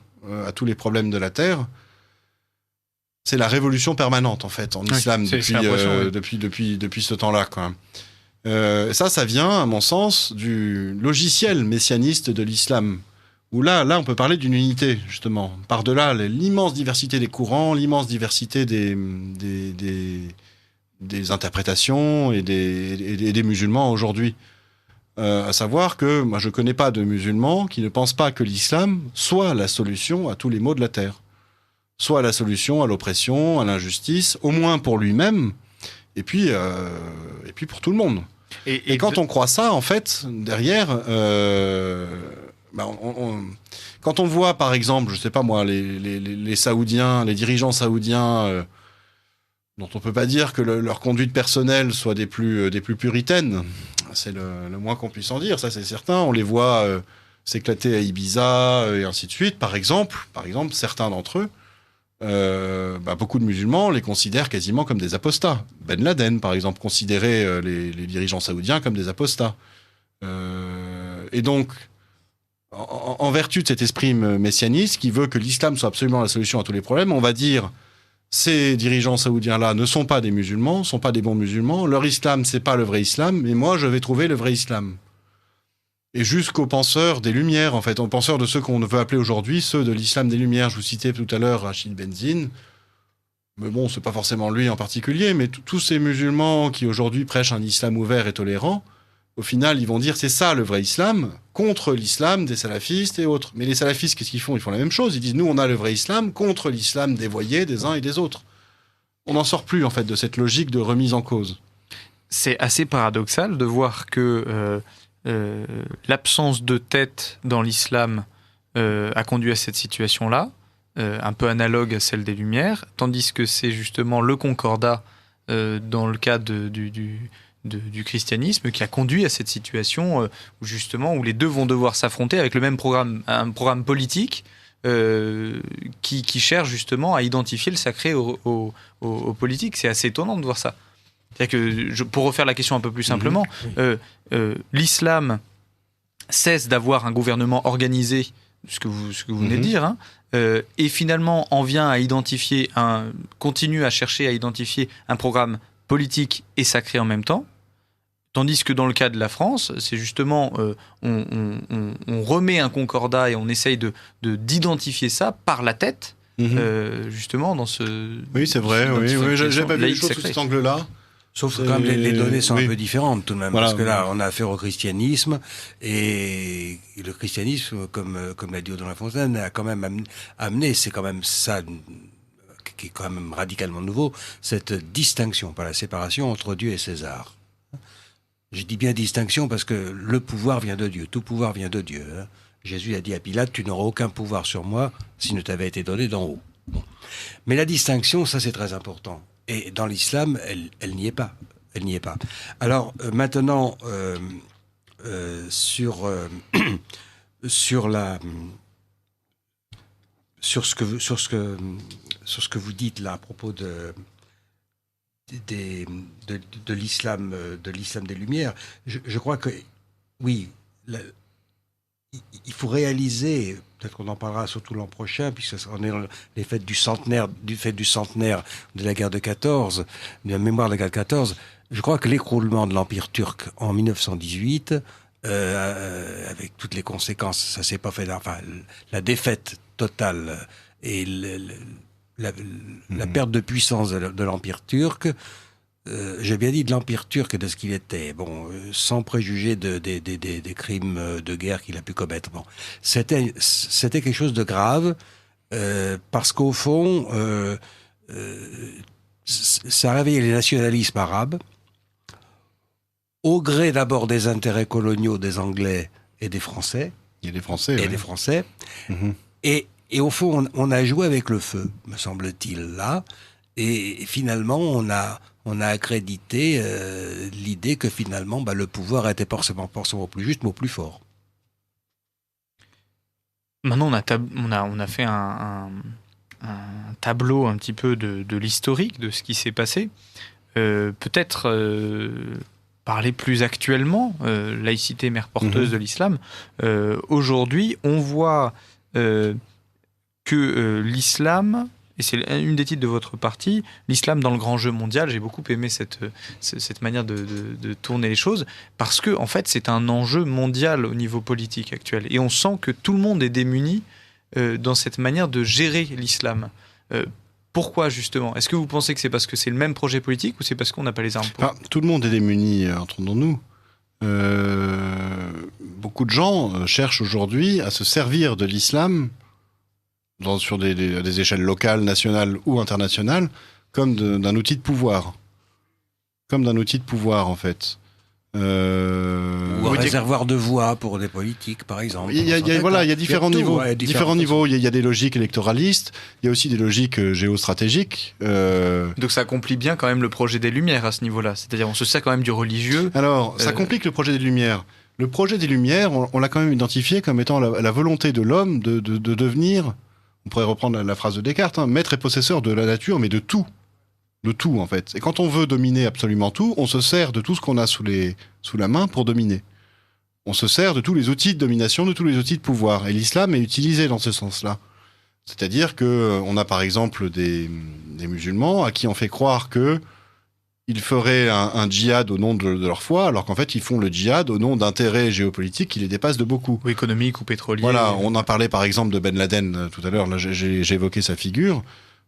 à tous les problèmes de la Terre. C'est la révolution permanente, en fait, en islam, depuis ce temps-là, quoi. Ça vient, à mon sens, du logiciel messianiste de l'islam, où là, on peut parler d'une unité, justement. Par-delà l'immense diversité des courants, l'immense diversité des interprétations et des musulmans aujourd'hui. À savoir que, moi, je ne connais pas de musulmans qui ne pensent pas que l'islam soit la solution à tous les maux de la terre. Soit la solution à l'oppression, à l'injustice, au moins pour lui-même, et puis pour tout le monde. Et quand on croit ça, en fait, derrière, quand on voit, par exemple, je sais pas moi, les Saoudiens, les dirigeants saoudiens, dont on peut pas dire que leur conduite personnelle soit des plus puritaines, c'est le moins qu'on puisse en dire, ça c'est certain. On les voit s'éclater à Ibiza et ainsi de suite. Par exemple, certains d'entre eux. Beaucoup de musulmans les considèrent quasiment comme des apostats. Ben Laden, par exemple, considérait les dirigeants saoudiens comme des apostats. Et donc, en vertu de cet esprit messianiste qui veut que l'islam soit absolument la solution à tous les problèmes, on va dire ces dirigeants saoudiens-là ne sont pas des musulmans, ne sont pas des bons musulmans, leur islam, c'est pas le vrai islam, mais moi, je vais trouver le vrai islam. Et jusqu'aux penseurs des Lumières, en fait, aux penseurs de ceux qu'on veut appeler aujourd'hui, ceux de l'islam des Lumières. Je vous citais tout à l'heure Rachid Benzine, mais bon, c'est pas forcément lui en particulier, mais tous ces musulmans qui aujourd'hui prêchent un islam ouvert et tolérant, au final, ils vont dire c'est ça le vrai islam, contre l'islam des salafistes et autres. Mais les salafistes, qu'est-ce qu'ils font ? Ils font la même chose, ils disent nous, on a le vrai islam contre l'islam dévoyé des uns et des autres. On n'en sort plus, en fait, de cette logique de remise en cause. C'est assez paradoxal de voir que... l'absence de tête dans l'islam a conduit à cette situation-là, un peu analogue à celle des Lumières, tandis que c'est justement le concordat dans le cas du du christianisme qui a conduit à cette situation où les deux vont devoir s'affronter avec le même programme, un programme politique qui cherche justement à identifier le sacré au politique. C'est assez étonnant de voir ça. C'est-à-dire que, pour refaire la question un peu plus simplement, l'islam cesse d'avoir un gouvernement organisé, ce que vous venez de dire, hein, et finalement en vient à identifier continue à chercher à identifier un programme politique et sacré en même temps, tandis que dans le cas de la France, c'est justement on remet un concordat et on essaye d'identifier ça par la tête, justement dans ce... Oui, c'est vrai, j'avais pas vu les choses sous cet angle-là. Sauf que quand même les données sont un peu différentes tout de même, Voilà, parce que là on a affaire au christianisme, et le christianisme, comme l'a dit Audrey Lafontaine, a quand même amené, c'est quand même ça qui est quand même radicalement nouveau, cette distinction, pas la séparation entre Dieu et César. Je dis bien distinction parce que le pouvoir vient de Dieu, tout pouvoir vient de Dieu. Hein. Jésus a dit à Pilate, tu n'auras aucun pouvoir sur moi s'il ne t'avait été donné d'en haut. Bon. Mais la distinction, ça c'est très important. Et dans l'islam, elle n'y est pas. Elle n'y est pas. Alors maintenant, sur ce que vous dites là à propos de l'islam, des Lumières, je crois que oui, il faut réaliser. Peut-être qu'on en parlera surtout l'an prochain, puisqu'on est dans les fêtes du centenaire de la guerre de 14, de la mémoire de la guerre de 14. Je crois que l'écroulement de l'Empire turc en 1918, avec toutes les conséquences, ça s'est pas fait. Enfin, la défaite totale et la perte de puissance de l'Empire turc. J'ai bien dit de l'Empire turc et de ce qu'il était, sans préjuger des crimes de guerre qu'il a pu commettre. Bon, c'était quelque chose de grave, parce qu'au fond, ça a réveillé les nationalismes arabes, au gré d'abord des intérêts coloniaux des Anglais et des Français. Il y a des Français. Et des Français. Et au fond, on a joué avec le feu, me semble-t-il, là. Et finalement, on a accrédité l'idée que finalement, le pouvoir était forcément plus juste, mais plus fort. Maintenant, on a fait un tableau un petit peu de l'historique de ce qui s'est passé. Peut-être parler plus actuellement, laïcité, mère porteuse de l'islam. Aujourd'hui, on voit que l'islam... Et c'est une des titres de votre partie, l'islam dans le grand jeu mondial. J'ai beaucoup aimé cette manière de tourner les choses, parce que en fait, c'est un enjeu mondial au niveau politique actuel. Et on sent que tout le monde est démuni dans cette manière de gérer l'islam. Pourquoi, justement ? Est-ce que vous pensez que c'est parce que c'est le même projet politique, ou c'est parce qu'on n'a pas les armes pour ? Tout le monde est démuni, entendons-nous. Beaucoup de gens cherchent aujourd'hui à se servir de l'islam sur des échelles locales, nationales ou internationales, comme d'un outil de pouvoir. Comme d'un outil de pouvoir, en fait. Ou un réservoir de voix pour des politiques, par exemple. Il y a différents niveaux. Il y a des logiques électoralistes, il y a aussi des logiques géostratégiques. Donc ça accomplit bien quand même le projet des Lumières à ce niveau-là. C'est-à-dire on se sert quand même du religieux. Alors, ça complique le projet des Lumières. Le projet des Lumières, on l'a quand même identifié comme étant la volonté de l'homme de devenir... On pourrait reprendre la phrase de Descartes, maître et possesseur de la nature, mais de tout. De tout, en fait. Et quand on veut dominer absolument tout, on se sert de tout ce qu'on a sous la main pour dominer. On se sert de tous les outils de domination, de tous les outils de pouvoir. Et l'islam est utilisé dans ce sens-là. C'est-à-dire qu'on a par exemple des musulmans à qui on fait croire qu'ils feraient un djihad au nom de leur foi, alors qu'en fait ils font le djihad au nom d'intérêts géopolitiques qui les dépassent de beaucoup. Ou économiques ou pétroliers. Voilà, on a parlé par exemple de Ben Laden tout à l'heure, là j'ai évoqué sa figure.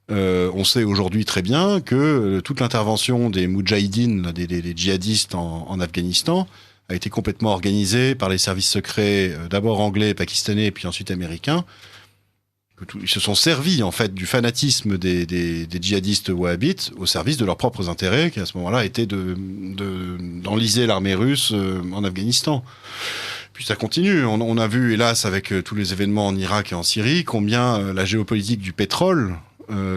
On sait aujourd'hui très bien que toute l'intervention des moudjahidines, des djihadistes en Afghanistan, a été complètement organisée par les services secrets, d'abord anglais, pakistanais, et puis ensuite américains. Ils se sont servis en fait du fanatisme des djihadistes wahhabites au service de leurs propres intérêts, qui à ce moment-là étaient d'enliser l'armée russe en Afghanistan. Puis ça continue. On a vu, hélas, avec tous les événements en Irak et en Syrie, combien la géopolitique du pétrole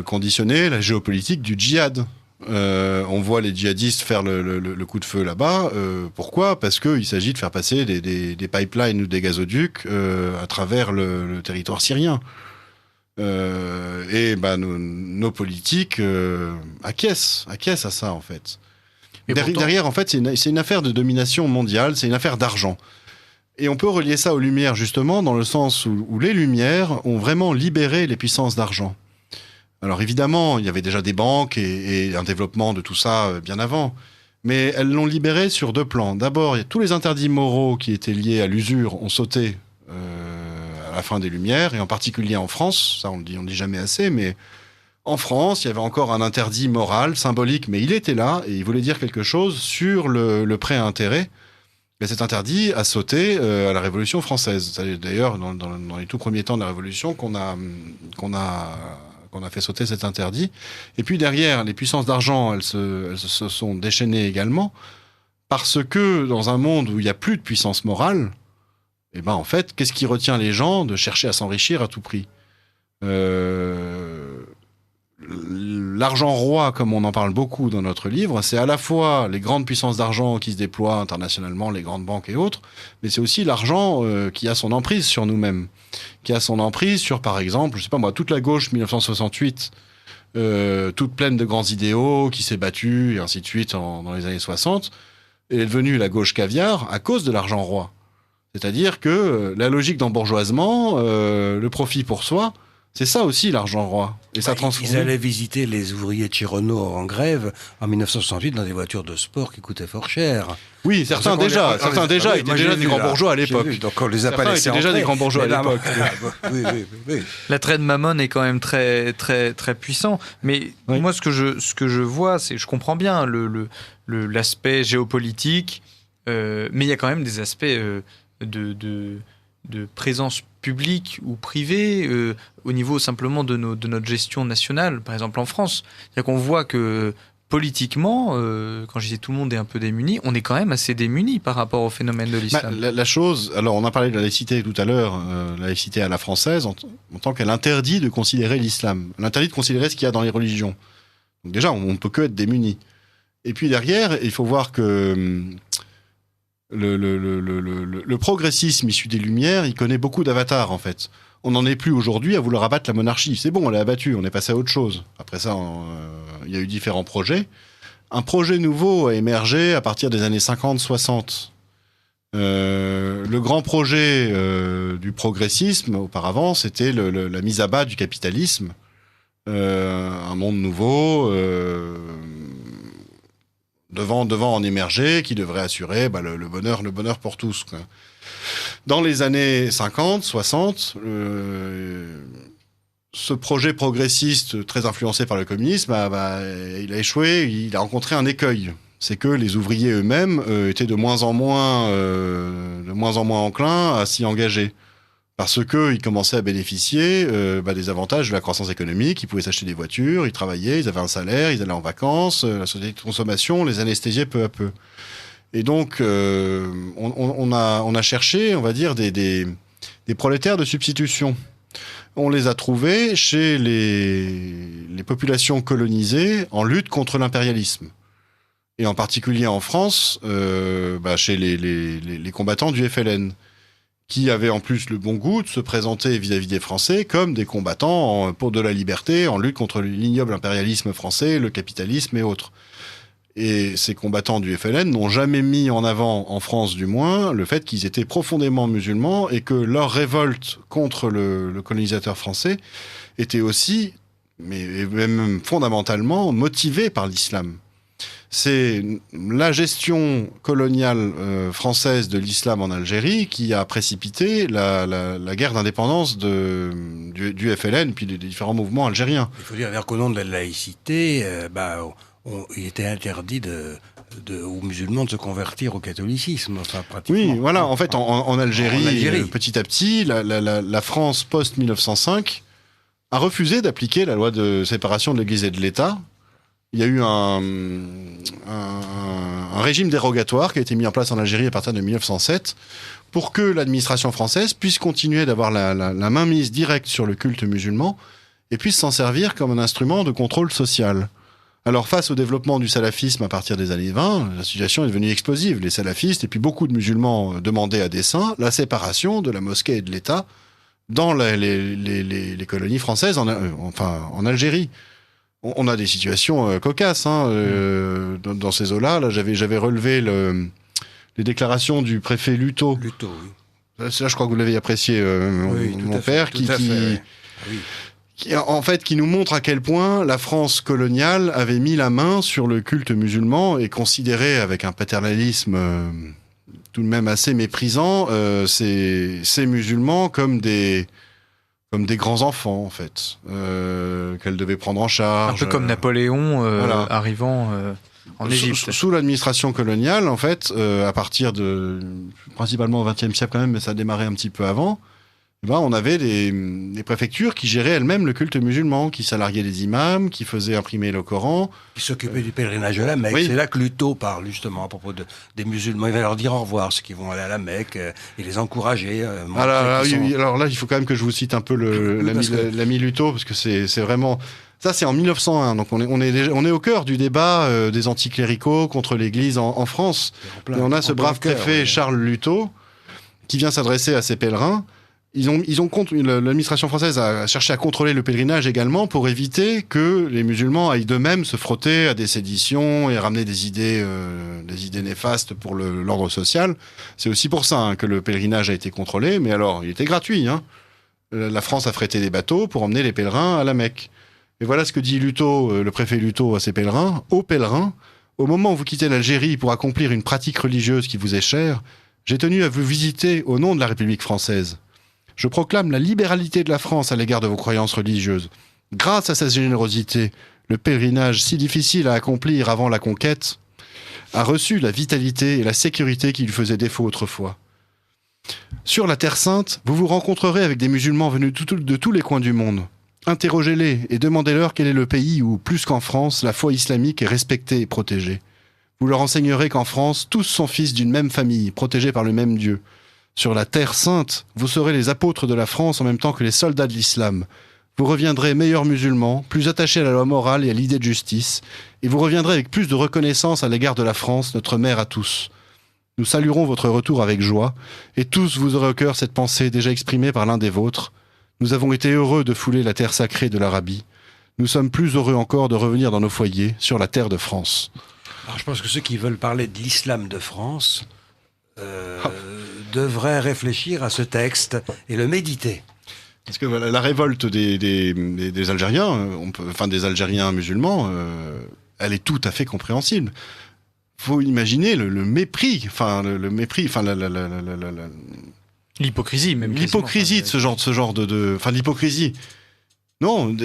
conditionnait la géopolitique du djihad On voit les djihadistes faire le coup de feu là-bas. Pourquoi ? Parce qu'il s'agit de faire passer des pipelines ou des gazoducs à travers le territoire syrien. Nos politiques acquiescent à ça, en fait. Derrière, en fait, c'est une affaire de domination mondiale, c'est une affaire d'argent. Et on peut relier ça aux Lumières, justement, dans le sens où les Lumières ont vraiment libéré les puissances d'argent. Alors évidemment, il y avait déjà des banques et un développement de tout ça bien avant. Mais elles l'ont libéré sur 2 plans. D'abord, tous les interdits moraux qui étaient liés à l'usure ont sauté à la fin des Lumières, et en particulier en France. Ça, on le dit jamais assez, mais en France, il y avait encore un interdit moral, symbolique, mais il était là, et il voulait dire quelque chose sur le prêt à intérêt. Et cet interdit a sauté à la Révolution française. C'est d'ailleurs dans les tout premiers temps de la Révolution qu'on a fait sauter cet interdit. Et puis derrière, les puissances d'argent, elles se sont déchaînées également, parce que dans un monde où il n'y a plus de puissance morale, en fait, qu'est-ce qui retient les gens de chercher à s'enrichir à tout prix ? L'argent roi, comme on en parle beaucoup dans notre livre, c'est à la fois les grandes puissances d'argent qui se déploient internationalement, les grandes banques et autres, mais c'est aussi l'argent qui a son emprise sur nous-mêmes, qui a son emprise sur, par exemple, je sais pas moi, toute la gauche 1968, toute pleine de grands idéaux, qui s'est battue, et ainsi de suite, dans les années 60, est devenue la gauche caviar à cause de l'argent roi. C'est-à-dire que la logique d'embourgeoisement, le profit pour soi, c'est ça aussi l'argent roi. Et ça transforme. Ils allaient visiter les ouvriers de chez Renault en grève en 1968 dans des voitures de sport qui coûtaient fort cher. Oui, certains étaient déjà des grands bourgeois à l'époque. Donc on les a pas laissés déjà des grands bourgeois à l'époque. Oui. L'attrait de Mammon est quand même très très très puissant. Mais moi, ce que je vois, c'est, je comprends bien l'aspect géopolitique, mais il y a quand même des aspects de présence publique ou privée au niveau simplement de notre gestion nationale, par exemple en France. C'est-à-dire qu'on voit que politiquement, quand je disais tout le monde est un peu démuni, on est quand même assez démuni par rapport au phénomène de l'islam. La chose, alors on a parlé de la laïcité tout à l'heure, la laïcité à la française, en tant qu'elle interdit de considérer l'islam, elle interdit de considérer ce qu'il y a dans les religions. Donc déjà, on ne peut que être démuni. Et puis derrière, il faut voir que le progressisme issu des Lumières, il connaît beaucoup d'avatars, en fait. On n'en est plus aujourd'hui à vouloir abattre la monarchie. C'est bon, on l'a abattue, on est passé à autre chose. Après ça, il y a eu différents projets. Un projet nouveau a émergé à partir des années 50-60. Le grand projet du progressisme, auparavant, c'était la mise à bas du capitalisme. Un monde nouveau... devant en émerger, qui devrait assurer le bonheur pour tous, quoi. Dans les années 50, 60, ce projet progressiste très influencé par le communisme, il a échoué, il a rencontré un écueil. C'est que les ouvriers eux-mêmes étaient de moins en moins enclins à s'y engager. Parce qu'ils commençaient à bénéficier des avantages de la croissance économique, ils pouvaient s'acheter des voitures, ils travaillaient, ils avaient un salaire, ils allaient en vacances, la société de consommation les anesthésiait peu à peu. Et donc, on a cherché, on va dire, des prolétaires de substitution. On les a trouvés chez les populations colonisées en lutte contre l'impérialisme. Et en particulier en France, chez les combattants du FLN, qui avaient en plus le bon goût de se présenter vis-à-vis des Français comme des combattants pour de la liberté, en lutte contre l'ignoble impérialisme français, le capitalisme et autres. Et ces combattants du FLN n'ont jamais mis en avant, en France du moins, le fait qu'ils étaient profondément musulmans et que leur révolte contre le colonisateur français était aussi, mais même fondamentalement, motivée par l'islam. C'est la gestion coloniale française de l'islam en Algérie qui a précipité la guerre d'indépendance du FLN puis des différents mouvements algériens. Il faut dire qu'au nom de la laïcité, il était interdit aux musulmans de se convertir au catholicisme. Enfin, pratiquement. Oui, voilà. En fait, en Algérie, petit à petit, la France post-1905 a refusé d'appliquer la loi de séparation de l'Église et de l'État. Il y a eu un régime dérogatoire qui a été mis en place en Algérie à partir de 1907 pour que l'administration française puisse continuer d'avoir la mainmise directe sur le culte musulman et puisse s'en servir comme un instrument de contrôle social. Alors, face au développement du salafisme à partir des années 20, la situation est devenue explosive. Les salafistes et puis beaucoup de musulmans demandaient à dessein la séparation de la mosquée et de l'État dans les colonies françaises, en Algérie. On a des situations cocasses dans ces eaux-là. Là, j'avais relevé les déclarations du préfet Luto. Luto, oui. Là, je crois que vous l'avez apprécié, mon père, qui nous montre à quel point la France coloniale avait mis la main sur le culte musulman et considérait avec un paternalisme tout de même assez méprisant ces musulmans comme des grands enfants, en fait, qu'elle devait prendre en charge. Un peu comme Napoléon voilà. Arrivant en Égypte. Sous l'administration coloniale, en fait, à partir principalement au XXe siècle quand même, mais ça a démarré un petit peu avant, on avait des préfectures qui géraient elles-mêmes le culte musulman, qui salariaient des imams, qui faisaient imprimer le Coran. Qui s'occupaient du pèlerinage à la Mecque. Oui. C'est là que Luto parle justement à propos des musulmans. Il va leur dire au revoir, ceux qui vont aller à la Mecque, et les encourager. Alors là, il faut quand même que je vous cite un peu l'ami Luto, parce que c'est vraiment... Ça, c'est en 1901, donc on est au cœur du débat des anticléricaux contre l'Église en France. Et on a ce brave préfet Charles Luto qui vient s'adresser à ces pèlerins. L'administration française a cherché à contrôler le pèlerinage également pour éviter que les musulmans aillent d'eux-mêmes se frotter à des séditions et ramener des idées néfastes pour l'ordre social. C'est aussi pour ça que le pèlerinage a été contrôlé, mais alors il était gratuit. La France a frété des bateaux pour emmener les pèlerins à la Mecque. Et voilà ce que dit Luto, le préfet Luto à ses pèlerins. Ô pèlerins, au moment où vous quittez l'Algérie pour accomplir une pratique religieuse qui vous est chère, j'ai tenu à vous visiter au nom de la République française. Je proclame la libéralité de la France à l'égard de vos croyances religieuses. Grâce à sa générosité, le pèlerinage si difficile à accomplir avant la conquête a reçu la vitalité et la sécurité qui lui faisaient défaut autrefois. Sur la Terre Sainte, vous vous rencontrerez avec des musulmans venus de tous les coins du monde. Interrogez-les et demandez-leur quel est le pays où, plus qu'en France, la foi islamique est respectée et protégée. Vous leur enseignerez qu'en France, tous sont fils d'une même famille, protégés par le même Dieu. Sur la Terre Sainte, vous serez les apôtres de la France en même temps que les soldats de l'islam. Vous reviendrez meilleurs musulmans, plus attachés à la loi morale et à l'idée de justice, et vous reviendrez avec plus de reconnaissance à l'égard de la France, notre mère à tous. Nous saluerons votre retour avec joie, et tous vous aurez au cœur cette pensée déjà exprimée par l'un des vôtres. Nous avons été heureux de fouler la terre sacrée de l'Arabie. Nous sommes plus heureux encore de revenir dans nos foyers, sur la terre de France. Alors je pense que ceux qui veulent parler de l'islam de France devraient réfléchir à ce texte et le méditer. Parce que voilà, la révolte des Algériens, des Algériens musulmans, elle est tout à fait compréhensible. Faut imaginer le mépris, l'hypocrisie même. L'hypocrisie de ce genre de l'hypocrisie. Non,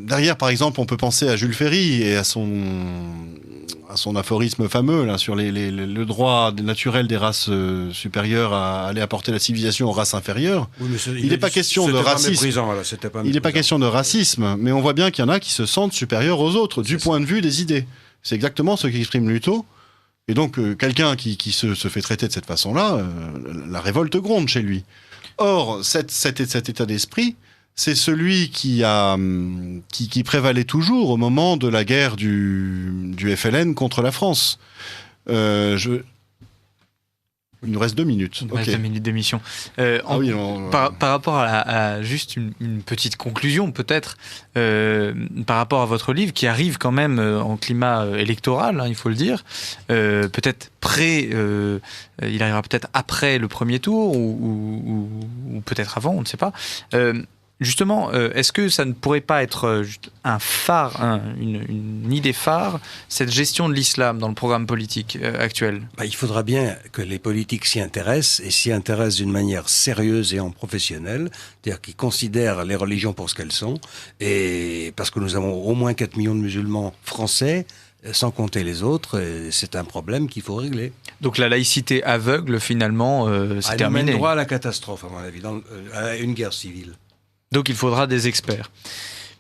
derrière, par exemple, on peut penser à Jules Ferry et à son aphorisme fameux là, sur le droit naturel des races supérieures à aller apporter la civilisation aux races inférieures. Oui, il n'est pas question de racisme. Il n'est pas question de racisme, mais on voit bien qu'il y en a qui se sentent supérieurs aux autres, du point de vue des idées. C'est exactement ce qu'exprime Luto. Et donc, quelqu'un qui se fait traiter de cette façon-là, la révolte gronde chez lui. Or, cet état d'esprit, c'est celui qui prévalait toujours au moment de la guerre du FLN contre la France. Il nous reste 2 minutes. Il nous reste 2 minutes d'émission. Par rapport à juste une petite conclusion, peut-être, par rapport à votre livre, qui arrive quand même en climat électoral, il faut le dire, peut-être il arrivera peut-être après le premier tour, ou peut-être avant, on ne sait pas. Justement, est-ce que ça ne pourrait pas être juste un phare, une idée phare, cette gestion de l'islam dans le programme politique actuel ? Il faudra bien que les politiques s'y intéressent, et s'y intéressent d'une manière sérieuse et en professionnelle, c'est-à-dire qu'ils considèrent les religions pour ce qu'elles sont, et parce que nous avons au moins 4 millions de musulmans français, sans compter les autres, c'est un problème qu'il faut régler. Donc la laïcité aveugle, finalement, c'est terminé. Elle mène droit à la catastrophe, à mon avis, à une guerre civile. Donc il faudra des experts.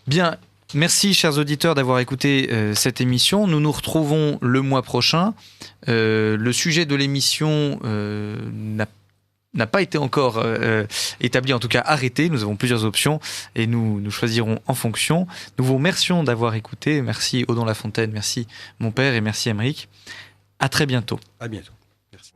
Bien, merci chers auditeurs d'avoir écouté cette émission. Nous nous retrouvons le mois prochain. Le sujet de l'émission n'a n'a pas été encore établi, en tout cas arrêté. Nous avons plusieurs options et nous choisirons en fonction. Nous vous remercions d'avoir écouté. Merci Odon Lafontaine, merci mon père et merci Aymeric. À très bientôt. À bientôt. Merci.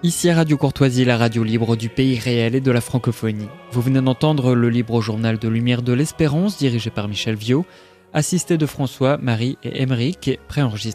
Ici Radio Courtoisie, la radio libre du pays réel et de la francophonie. Vous venez d'entendre le libre journal de Lumière de l'Espérance, dirigé par Michel Viau, assisté de François, Marie et Aymeric, préenregistré